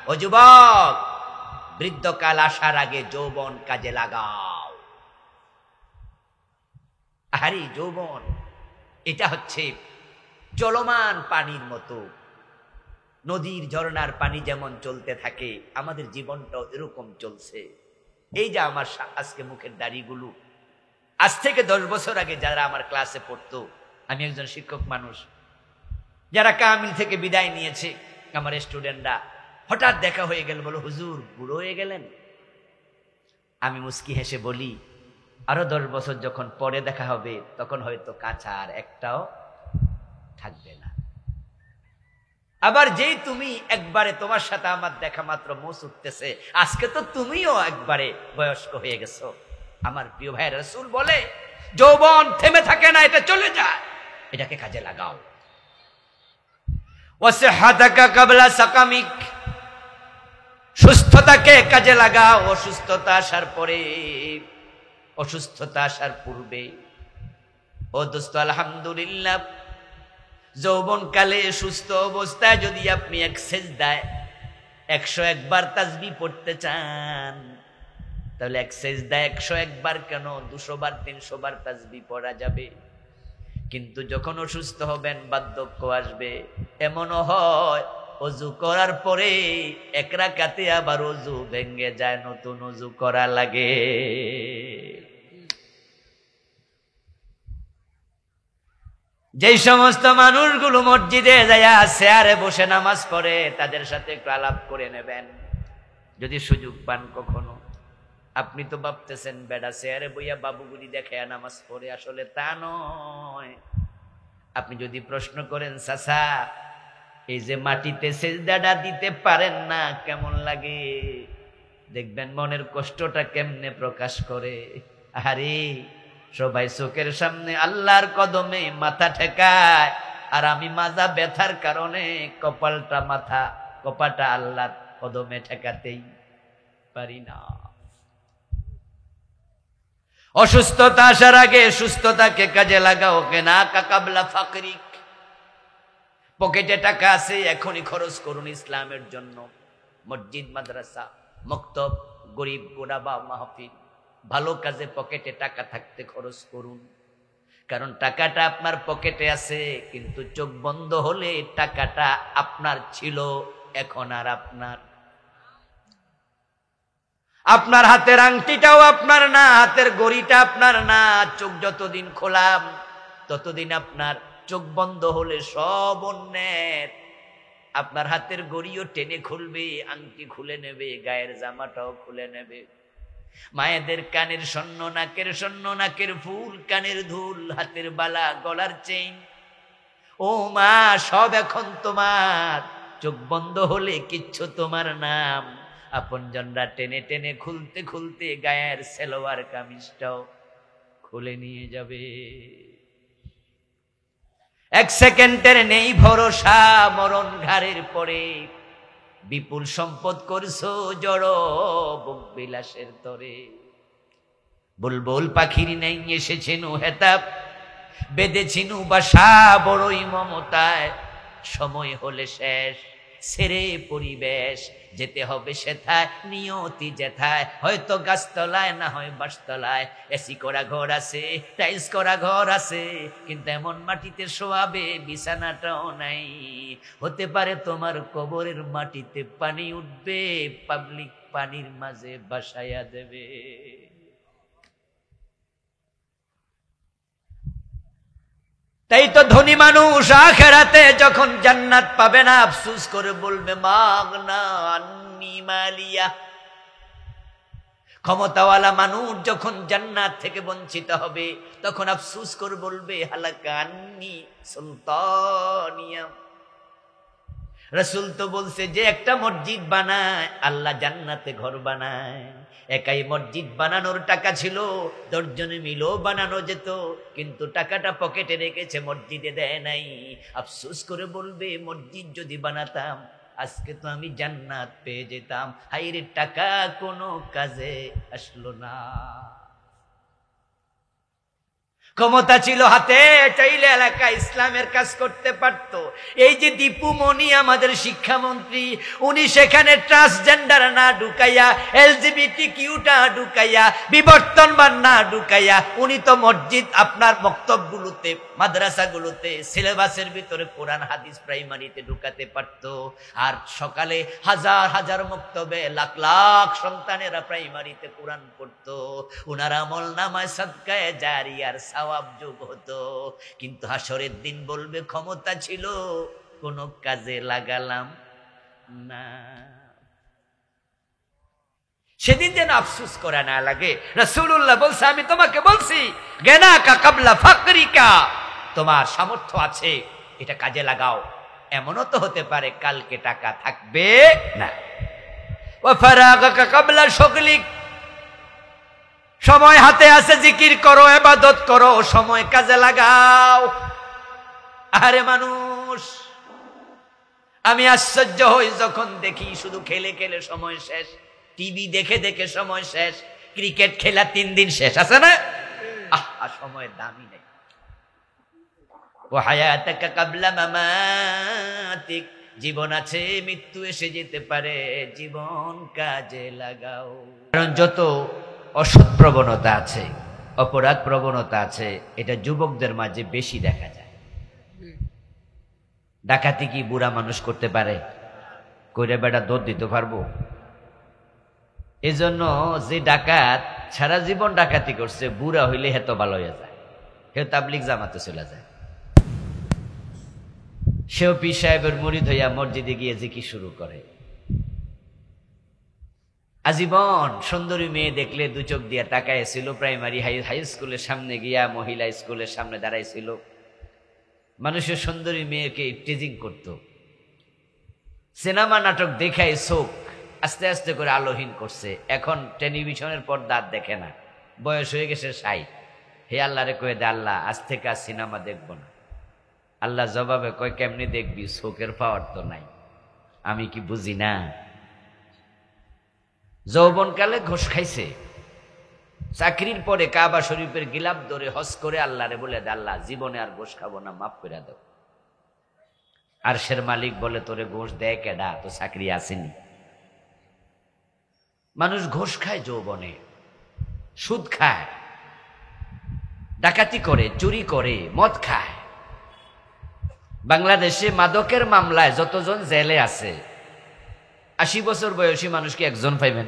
ও যুবক বৃদ্ধকাল আসার আগে যৌবন কাজে লাগাও। আরে যৌবন এটা হচ্ছে চলমান পানির মতো, নদীর ঝর্ণার পানি যেমন চলতে থাকে আমাদের জীবনটাও এরকম চলছে। এই যে আমার আজকে মুখের দাড়িগুলো, আজ থেকে 10 বছর আগে যারা আমার ক্লাসে পড়তো, আমি একজন শিক্ষক মানুষ, যারা কামিল থেকে বিদায় নিয়েছে আমার স্টুডেন্টরা, হঠাৎ দেখা হয়ে গেল, বলো হুজুর বুড়ো হয়ে গেলেন। আমি মুস্কি হেসে বলি আরো 10 বছর যখন পরে দেখা হবে তখন হয়তো কাঁচা আর একটাও থাকবে না। আবার যেই তুমি একবারে তোমার সাথে আমার দেখা মাত্র মোস উঠতেছে, আজকে তো তুমিও একবারে বয়স্ক হয়ে গেছো। আমার প্রিয় ভাই রাসূল বলে যৌবন থেমে থাকে না, এটা চলে যায়, এটাকে কাজে লাগাও। ওয়াসিহাতাকা ক্বাবলা সাকামিক, সুস্থতাকে কাজে লাগাও। অসুস্থতা আসার পরে, অসুস্থতা আসার পূর্বে। ও দোস্ত আলহামদুলিল্লাহ, যৌবন কালে সুস্থ অবস্থায় যদি আপনি এক সেজদায় 101 বার তাসবিহ পড়তে চান, তাহলে এক সেজদায় 101 বার কেন 200 বার 300 বার তাসবিহ পড়া যাবে। কিন্তু যখন অসুস্থ হবেন, বার্ধক্য আসবে, এমনও হয় অজু করার পরে 1 রাকাতে আবার অজু ভেঙে যায়, নতুন অজু করা লাগে। যেই সমস্ত মানুষগুলো মসজিদে যায়া চেয়ারে বসে নামাজ পড়ে তাদের সাথে একটু আলাপ করে নেবেন যদি সুযোগ পান কখনো। আপনি তো ভাবতেছেন বেডা চেয়ারে বইয়া বাবুগুলি দেখে নামাজ পড়ে, আসলে তা নয়। আপনি যদি প্রশ্ন করেন চাচা এই যে মাটিতে সেজদাটা দিতে পারেন না কেমন লাগে, দেখবেন মনের কষ্টটা কেমনে প্রকাশ করে। আরে সবাই চোখের সামনে আল্লাহর কদমে মাথা ঠেকায়, আর আমি মাজা ব্যথার কারণে কপালটা আল্লাহর কদমে ঠেকাতেই পারি না। অসুস্থতা আসার আগে সুস্থতাকে কাজে লাগাও। কেনা কাকাবলা ফাকরিক, পকেটে টাকা আছে এখনই খরচ করুন ইসলামের জন্য। মসজিদ, মাদ্রাসা, মক্তব, গরিব গোরাবা, মাহফিল, ভালো কাজে পকেটে টাকা থাকতে খরচ করুন। কারণ টাকাটা আপনার পকেটে আছে, কিন্তু চোখ বন্ধ হলে টাকাটা আপনার ছিল, এখন আর আপনার। আপনার হাতের আংটিটাও আপনার না, হাতের ঘড়িটা আপনার না। চোখ যতদিন খোলাম ততদিন আপনার, চোখ বন্ধ হলে সব অন্যের। আপনার হাতের ঘড়িও টেনে খুলবে, আংটি খুলে নেবে, গায়ের জামাটাও খুলে নেবে। মায়েদের কানের স্বর্ণ, নাকের স্বর্ণ, নাকের ফুল, কানের ধুল, হাতের বালা, গলার চেইন, ও মা সব এখন তোমার। চোখ বন্ধ হলে কিচ্ছু তোমার নাম। আপনজনরা টেনে টেনে খুলতে খুলতে গায়ের সেলোয়ার কামিজটাও খুলে নিয়ে যাবে। এক সেকেন্ডের নেই ভরসা, মরণ ঘাড়ের পরে। বিপুল সম্পদ করছো জড় ভোগ বিলাসের তরে। বুলবুল পাখির নেই এসেছেনু হেতাব, বেঁধেছিনু বাসা বড়ই মমতায়। সময় হলে শেষ, ছেড়ে পরিবেশ, যেতে হবে সেথায়, নিয়তি যেথায়। হয়তো গাছতলায়, না হয় বাসতলায়। এসি করা ঘর আছে, টাইলস করা ঘর আছে, কিন্তু এমন মাটিতে শোয়াবে বিছানাটাও নাই। হতে পারে তোমার কবরের মাটিতে পানি উঠবে, পাবলিক পানির মাঝে বাসায়া দেবে। তাই তো ধনী মানুষ আখিরাতে যখন জান্নাত পাবে না, আফসোস করে বলবে মাগনা আন্নি মালিয়া। ক্ষমতাওয়ালা মানুষ যখন জান্নাত থেকে বঞ্চিত হবে, তখন আফসোস করে বলবে হালাকা আন্নি সুলতানিয়া। রাসূল তো বলছে যে একটা মসজিদ বানায়, আল্লাহ জান্নাতে ঘর বানায়। একাই মসজিদ বানানোর টাকা ছিল, 10 জনে মিলেও বানানো যেত, কিন্তু টাকাটা পকেটে রেখেছে, মসজিদে দেয় নাই। আফসোস করে বলবে মসজিদ যদি বানাতাম আজকে তো আমি জান্নাত পেয়ে যেতাম। হায়রে টাকা কোনো কাজে আসলো না। ক্ষমতা ছিল হাতে, চাইলে এলাকা ইসলামের কাজ করতে পারত। এই যে দীপু মনি আমাদের শিক্ষামন্ত্রী, উনি সেখানে ট্রান্সজেন্ডার না ঢুকাইয়া, এলজিবিটি কিউটা ঢুকাইয়া, বিবর্তনবান না ঢুকাইয়া, উনি তো মসজিদ আপনার মক্তবগুলোতে, মাদ্রাসাগুলোতে, সিলেবাসের ভিতরে কোরআন হাদিস প্রাইমারিতে ঢুকাতে পারত। আর সকালে হাজার হাজার মক্তবে লাখ লাখ সন্তানেরা প্রাইমারিতে কোরআন পড়তো। উনার আমল নামায় সাদকায়ে জারিয়ার সওয়াব যোগ হতো। কিন্তু হাসরের দিন বলবে ক্ষমতা ছিল, কোনো কাজে লাগালাম না। সেদিন যেন আফসোস করা না লাগে। রাসূলুল্লাহ বলছে আমি তোমাকে বলছি গেনাকা কাবলা ফাকরিকা, তোমার সামর্থ্য আছে, এটা কাজে লাগাও। এমনও তো হতে পারে কালকে টাকা থাকবে না। ওয়া ফারাগাকা কাবলা শুগলিক, সময় হাতে আছে, জিকির করো, ইবাদত করো, সময় কাজে লাগাও। আরে মানুষ, আমি আশ্চর্য হই যখন দেখি শুধু খেলে খেলে সময় শেষ, টিভি দেখে দেখে সময় শেষ, ক্রিকেট খেলা 3 দিন শেষ, আছে না? সময়ের দামই নেই। ওয়া হায়াতাকা কাবলা মামাতিক, জীবন আছে, মৃত্যু এসে যেতে পারে, জীবন কাজে লাগাও। কারণ যত অসৎ প্রবণতা আছে, অপরাধ প্রবণতা আছে, এটা যুবকদের মাঝে বেশি দেখা যায়। ডাকাতি কি বুড়া মানুষ করতে পারে? কইরে বেটা দৌড় দিতে পারবো? এজন্য যে ডাকাত সারা জীবন ডাকাতি করছে, বুড়া হইলে হেতো ভালো হয়ে যায়, হেও তাবলিগ জামাতে চলে যায়। সেও পীর সাহেবের মুরিদ হইয়া মসজিদে গিয়ে জিকির শুরু করে। আজীবন সুন্দরী মেয়ে দেখলে 2 চোখ দিয়া তাকাইছিল। প্রাইমারি হাই স্কুলের সামনে গিয়া মহিলা স্কুলের সামনে দাঁড়াইছিল, মানুষের সুন্দরী মেয়েকে টিজিং করত। সিনেমা নাটক দেখায় চোখ আস্তে আস্তে করে আলোহীন করছে। এখন টেলিভিশনের পর্দা দেখে না, বয়স হয়ে গেছে 60। হে আল্লাহরে কয়ে দে, আল্লাহ আজ থেকে আর সিনেমা দেখবো না। আল্লাহ জবাবে কয় কেমনি দেখবি, চোখের পাওয়ার তো নাই। আমি কি বুঝি না? যৌবনকালে ঘোষ খাইছে, চাকরির পরে কাবা শরীফের গিলাপ ধরে হজ করে আল্লাহরে বলে দে, আল্লাহ জীবনে আর ঘোষ খাবো না, মাফ করে দাও। আরশের মালিক বলে তোরে ঘোষ দেয় কেডা, তো চাকরি আসেনি। মানুষ ঘোষ খায় যৌবনে, সুদ খায়, ডাকাতি করে, চুরি করে, মদ খায়। বাংলাদেশে মাদকের মামলায় যতজন জেলে আছে, 80 বছর বয়সী মানুষ কি একজন পাইবেন?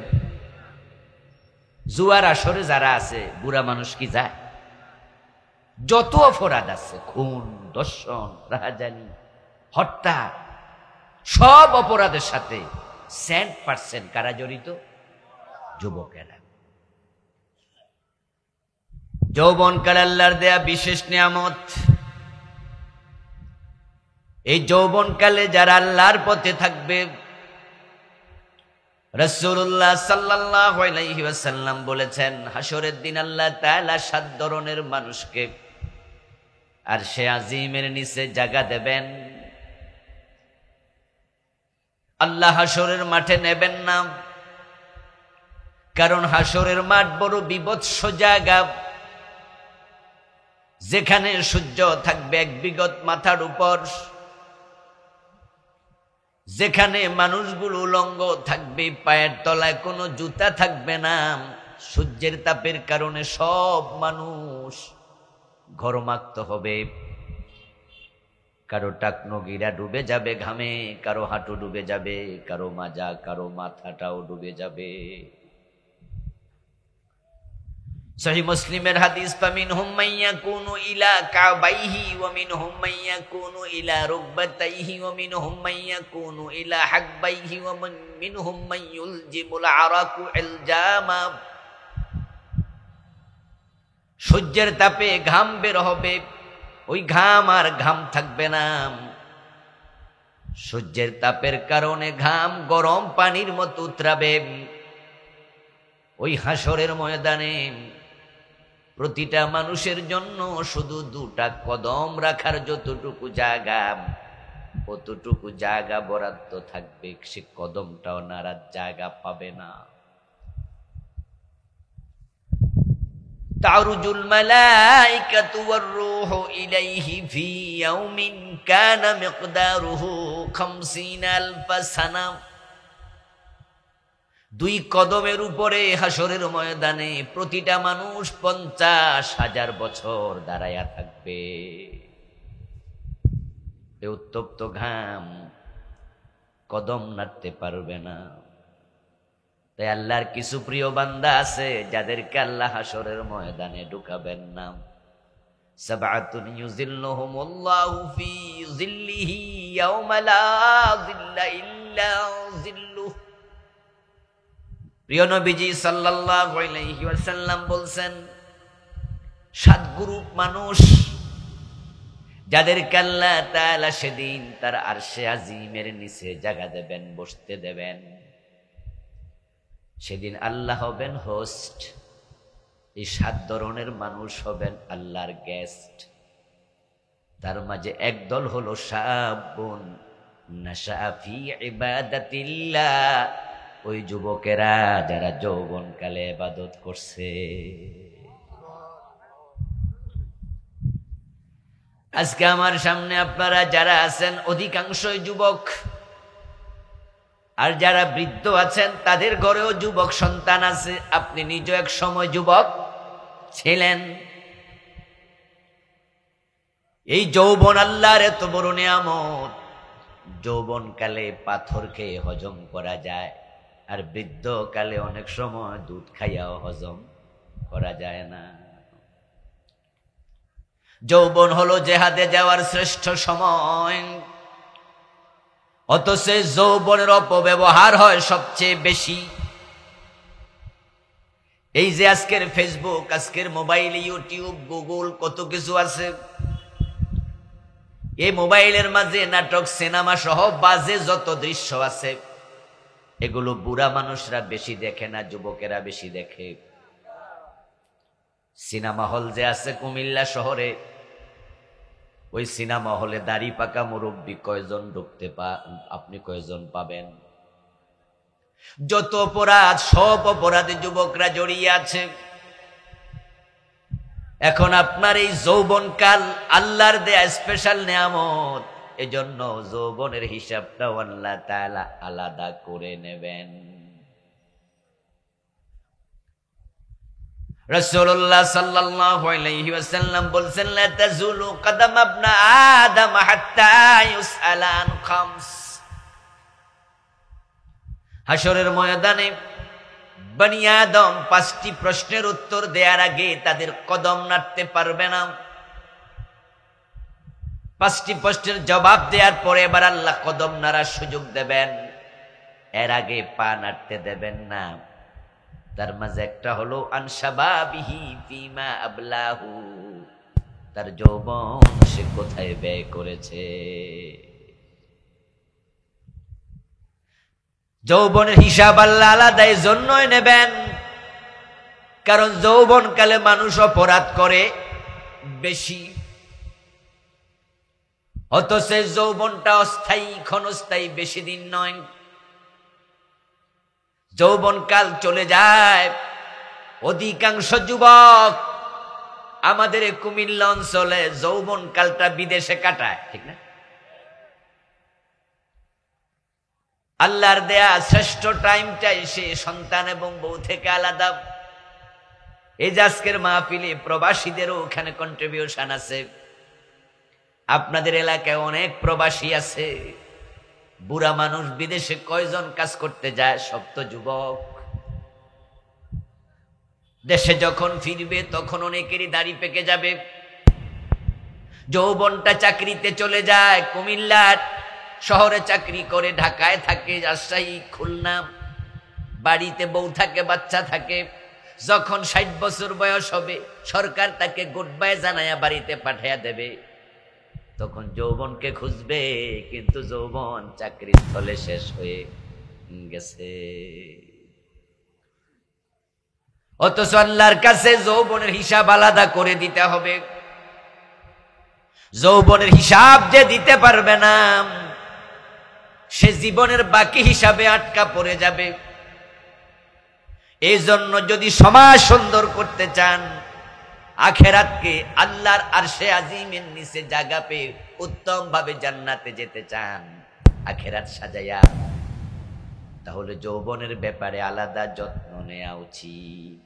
জুয়ার আসরে যারা আছে, বুড়া মানুষ কি যায়? যত অপরাধ আছে, খুন, দর্শন, রাহাজানি, হত্যা, সব অপরাধের সাথে 100% কারা জড়িত? যুবকেরা। যৌবনকাল আল্লাহর দেয়া বিশেষ নিয়ামত। এই যৌবনকালে যারা আল্লাহর পথে থাকবে, রাসূলুল্লাহ সাল্লাল্লাহু আলাইহি ওয়াসাল্লাম বলেছেন, হাসরের দিন আল্লাহ তাআলা 7 ধরনের মানুষকে আরশে আজিমের নিচে জায়গা দেবেন। আল্লাহ হাসরের মাঠে নেবেন না, কারণ হাসরের মাঠ বড় বিভৎস জায়গা, যেখানে সূর্য থাকবে 1 বিঘত মাথার উপর, যেখানে মানুষগুলো উলঙ্গ থাকবে, পায়ের তলায় কোনো জুতা থাকবে না। সূর্যের তাপের কারণে সব মানুষ ঘর্মাক্ত হবে, কারো টাকনগিরা ডুবে যাবে ঘামে, কারো হাঁটু ডুবে যাবে, কারো মাজা, কারো মাথাটাও ডুবে যাবে। সহিহ মুসলিমের হাদিস, ফামিনহুম মাইয়াকুনু ইলা কাবাইহি ওয়া মিনহুম মাইয়াকুনু ইলা রুকবাতাইহি ওয়া মিনহুম মাইয়াকুনু ইলা হাকবাইহি ওয়া মিনহুম মাইয়ুলজিমুল আরাকু ইলজামা। সূর্যের তাপে ঘাম বের হবে, ওই ঘাম আর ঘাম থাকবে না। সূর্যের তাপের কারণে ঘাম গরম পানির মতো উতরাবে। ওই হাসরের ময়দানে প্রতিটা মানুষের জন্য শুধু 2টা কদম রাখার যতটুকু জায়গা, অতটুকু জায়গা বরাদ্দ থাকবে, সে কদমটাও নাড়ার জায়গা পাবে না। তারুজুল মালাইকাতু ওয়ার রূহু ইলাইহি ফি ইয়াউমিন কানা মিকদারুহু 50000 সানা। 2 কদমের উপরে হাসরের ময়দানে প্রতিটা মানুষ 50,000 বছর দাঁড়ায়া থাকবে। এই উত্তপ্ত ঘাম কদম নাড়তে পারবে না। তাই আল্লাহর কিছু প্রিয় বান্দা আছে যাদেরকে আল্লাহ হাসরের ময়দানে ঢুকাবেন না। সাবআতুন ইউযিল্লুহুমুল্লাহু ফি যিল্লিহি ইয়াওমা লা যিল্লা ইল্লা যিল্লুহু। প্রিয় নবীজি সাল্লাল্লাহু আলাইহি ওয়াসাল্লাম বলছেন, 7 গ্রুপ মানুষ যাদেরকে আল্লাহ তাআলা সেদিন তার আরশে আজিমের নিচে জায়গা দেবেন, বসতে দেবেন। সেদিন আল্লাহ হবেন হোস্ট, এই 7 ধরনের মানুষ হবেন আল্লাহর গেস্ট। তার মাঝে একদল হলো শাবুন নাশা ফি ইবাদাতিল্লাহ, ওই যুবকেরা যারা যৌবনকালে ইবাদত করছে। আজকে আমার সামনে আপনারা যারা আছেন অধিকাংশই যুবক, আর যারা বৃদ্ধ আছেন তাদের ঘরেও যুবক সন্তান আছে। আপনি নিজে এক সময় যুবক ছিলেন। এই যৌবন আল্লাহর এত বড় নিয়ামত। যৌবনকালে পাথরকে হজম করা যায়, আর বৃদ্ধকালে অনেক সময় দুধ খাইয়াও হজম করা যায় না। যৌবন হলো জেহাদে যাওয়ার শ্রেষ্ঠ সময়, অথচ যৌবনের অপব্যবহার হয় সবচেয়ে বেশি। এই যে আজকের ফেসবুক, আজকের মোবাইল, ইউটিউব, গুগল, কত কিছু আছে। এই মোবাইলের মাঝে নাটক, সিনেমা সহ বাজে যত দৃশ্য আছে, এগুলো বুড়া মানুষরা বেশি দেখে না, যুবকেরা বেশি দেখে। সিনেমা হল যে আছে কুমিল্লা শহরে, ওই সিনেমা হলে দাড়ি পাকা মুরব্বী কয়জন ঢুকতে আপনি কয়জন পাবেন? যত অপরাধ, সব অপরাধে যুবকরা জড়িয়ে আছে। এখন আপনার এই যৌবনকাল আল্লাহর দেয়া স্পেশাল নিয়ামত, এজন্য যৌবনের হিসাবটাও আল্লাহ তাআলা আলাদা করে নেবেন। রাসূলুল্লাহ সাল্লাল্লাহু আলাইহি ওয়াসাল্লাম বলেছেন, লা তাজুলু কদম ইবনে আদম হাত্তা ইউসআলা আন খামস। হাসরের ময়দানে বনি আদম 5টি প্রশ্নের উত্তর দেওয়ার আগে তাদের কদম নাড়তে পারবে না। 5টি প্রশ্নের জবাব দেওয়ার পরে এবার আল্লাহ কদম নাড়ার সুযোগ দেবেন, এর আগে পা নাড়তে দেবেন না। তার মাঝে একটা হলো আনশাবাবিহি ফিমা আবলাহু, তার যৌবন সে কোথায় ব্যয় করেছে। যৌবনের হিসাব আল্লাহ আলাদা এই জন্যই নেবেন, কারণ যৌবন কালে মানুষ অপরাধ করে বেশি, অথচ যৌবনটা অস্থায়ী, ক্ষণস্থায়ী, বেশি দিন নয়। যৌবনকাল চলে যায়। অধিকাংশ যুবক আমাদের কুমিল্লা অঞ্চলে যৌবনকালটা বিদেশে কাটায়, ঠিক না? আল্লাহর দেয়া শ্রেষ্ঠ টাইমটাই সে সন্তান এবং বউ থেকে আলাদা। এই যে আজকের মাহফিলে প্রবাসীদেরও ওখানে কন্ট্রিবিউশন আছে। আপনাদের এলাকায় অনেক প্রবাসী আছে। বুড়া মানুষ বিদেশে কয়জন কাজ করতে যায়? সব তো যুবক। দেশে যখন ফিরবে তখন অনেকেরই দাড়ি পেকে যাবে। যৌবনটা চাকরিতে চলে যায়, কুমিল্লার শহরে চাকরি করে, ঢাকায় থাকে, রাজশাহী, খুলনা, বাড়িতে বউ থাকে, বাচ্চা থাকে। যখন 60 বছর বয়স হবে সরকার তাকে গুড বাই জানায়া বাড়িতে পাঠাইয়া দেবে, তখন যৌবনকে খুঁজবে, কিন্তু যৌবন চাকরির স্থলে শেষ হয়ে গেছে। অথচ আল্লাহর কাছে যৌবনের হিসাব আলাদা করে দিতে হবে। যৌবনের হিসাব যে দিতে পারবে না, সে জীবনের বাকি হিসাবে আটকা পড়ে যাবে। এই জন্য যদি সমাজ সুন্দর করতে চান, আখেরাতকে আল্লাহর আরশে আজিমের নিচে জায়গা পেয়ে উত্তম ভাবে জান্নাতে যেতে চান, আখেরাত সাজাইয়া, তাহলে যৌবনের ব্যাপারে আলাদা যত্ন নেওয়া উচিত।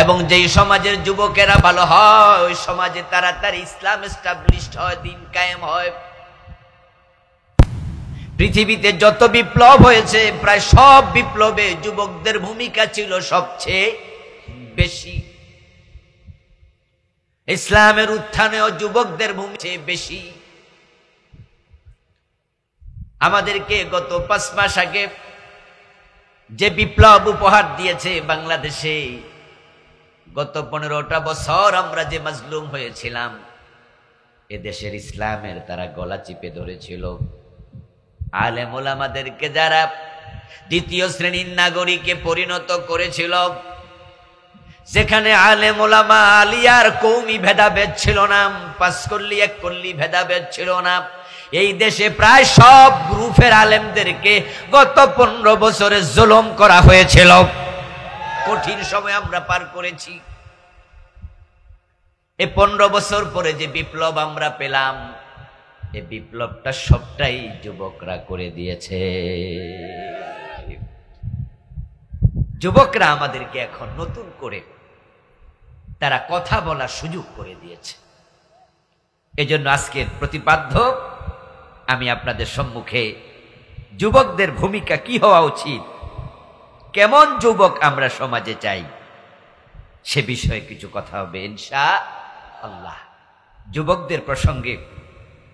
এবং যেই সমাজের যুবকেরা ভালো হয়, ওই সমাজে তাড়াতাড়ি ইসলাম এস্টাবলিশড হয়, দিন কায়েম হয়। পৃথিবীতে যত বিপ্লব হয়েছে, প্রায় সব বিপ্লবে যুবকদের ভূমিকা ছিল সবচেয়ে বেশি। ইসলামের উত্থানেও যুবকদের ভূমিকা বেশি। আমাদেরকে গত 5 মাস আগে যে বিপ্লব উপহার দিয়েছে বাংলাদেশে, গত 15টা বছর আমরা যে মাজলুম হয়েছিলাম, এদেশের ইসলামের তারা গলা চিপে ধরেছিল। আলেম ওলামাদেরকে যারা দ্বিতীয় শ্রেণীর নাগরিকে পরিণত করেছিল, যেখানে আলেম ওলামা আলিয়ার কৌমি ভেদাভেদ ছিল না, 5 কল্লি 1 কল্লি ভেদাভেদ ছিল না, এই দেশে প্রায় সব গ্রুপের আলেমদেরকে গত 15 বছরে জুলুম করা হয়েছিল। কঠিন সময় আমরা পার করেছি। এই 15 বছর পরে যে বিপ্লব আমরা পেলাম, এই বিপ্লবটা সবটাই যুবকরা করে দিয়েছে। যুবকরা আমাদেরকে এখন নতুন করে তারা কথা বলার সুযোগ করে দিয়েছে। এজন্য আজকের প্রতিপাদ্য আমি আপনাদের সম্মুখে যুবকদের ভূমিকা কি হওয়া উচিত, কেমন যুবক আমরা সমাজে চাই, সে বিষয়ে কিছু কথা হবে ইনশাআল্লাহ। যুবকদের প্রসঙ্গে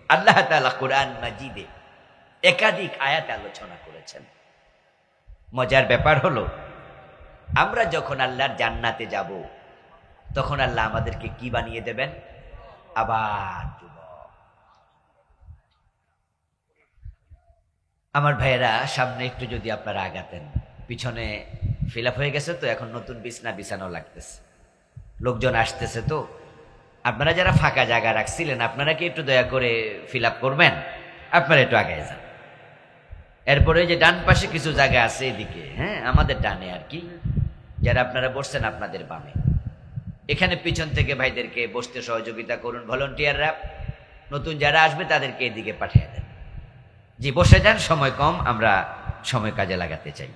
আল্লাহ তাআলা কুরআন মাজিদে একাধিক আয়াত আলোচনা করেছেন। মজার ব্যাপার হলো, আমরা যখন আল্লাহর জান্নাতে যাব, তখন আল্লাহ আমাদেরকে কি বানিয়ে দেবেন? আবার যুবক। আমার ভাইয়েরা, সামনে একটু যদি আপনারা আগাতেন, পিছনে ফিল আপ হয়ে গেছে তো, এখন নতুন বিছনা বিছানো লাগতেছে, লোকজন আসতেছে। তো আপনারা যারা ফাঁকা জায়গা রাখছিলেন, আপনারা কি একটু দয়া করে ফিল আপ করবেন? আপনারা একটু আগে যান। এরপরে যে ডান পাশে কিছু জায়গা আছে এদিকে, হ্যাঁ, আমাদের ডানে আর কি, যারা আপনারা বসছেন আপনাদের বামে, এখানে পিছন থেকে ভাইদেরকে বসতে সহযোগিতা করুন। ভলান্টিয়াররা নতুন যারা আসবে তাদেরকে এদিকে পাঠিয়ে দেন। জি, বসে যান, সময় কম, আমরা সময় কাজে লাগাতে চাই।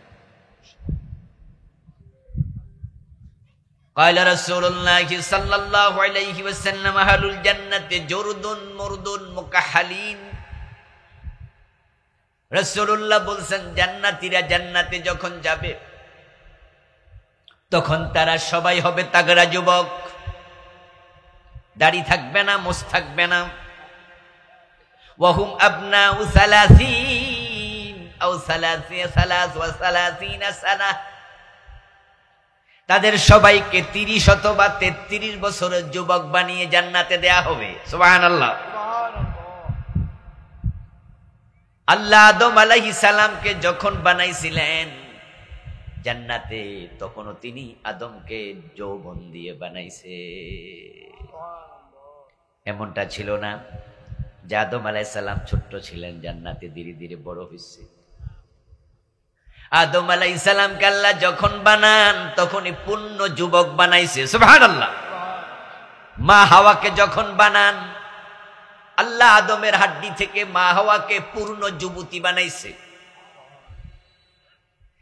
قال رسول الله صلى الله عليه وسلم أهل الجنة جرد مرد مكحلين। রাসূলুল্লাহ বলছেন, জান্নাতীরা জান্নাতে যখন যাবে তখন তারা সবাই হবে তাগড়া যুবক, দাড়ি থাকবে না, মোছ থাকবে না। ওয়াহুম আবনাউ 30 আও 33 সানা, তাদের সবাইকে 30 অথবা 33 বছরের যুবক বানিয়ে জান্নাতে দেয়া হবে। সুবহানাল্লাহ। আল্লাহ আদম আলাইহিস সালামকে যখন বানাইছিলেন জান্নাতে, তখনও তিনি আদমকে যৌবন দিয়ে বানাইছে। এমনটা ছিল না যে আদম আলাইহিস সালাম ছোট্ট ছিলেন, জান্নাতে ধীরে ধীরে বড় হয়েছে। আদম আলাইহিস সালামকে আল্লাহ যখন বানান তখনই পূর্ণ যুবক বানাইছে। সুবহানাল্লাহ। মা হাওয়াকে যখন বানান আল্লাহ আদমের হাড্ডি থেকে মা হাওয়াকে পূর্ণ যুবতী বানাইছে,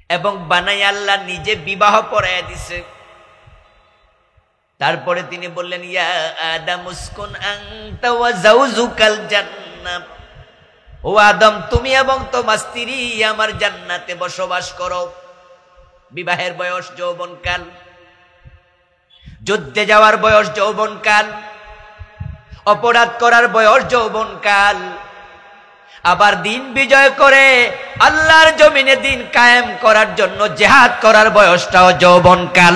এবং বানাই আল্লাহ নিজে বিবাহ পড়াইয়া দিছে। তারপরে তিনি বললেন, ইয়া আদম উসকুন আনতা ওয়া যাওজুকাল জান্নাহ, ও আদম তুমি এবং তোমার স্ত্রী আমার জান্নাতে বসবাস করো। বিবাহের বয়স যৌবনকাল, যুদ্ধে যাওয়ার বয়স যৌবনকাল, অপরাধ করার বয়স যৌবনকাল, আবার দিন বিজয় করে আল্লাহর জমিনে দিন কায়েম করার জন্য জিহাদ করার বয়সটাও যৌবনকাল।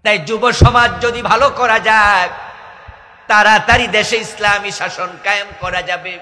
তাই যুব সমাজ যদি ভালো করা যায়, তাড়াতাড়ি দেশে ইসলামী শাসন কায়েম করা যাবে।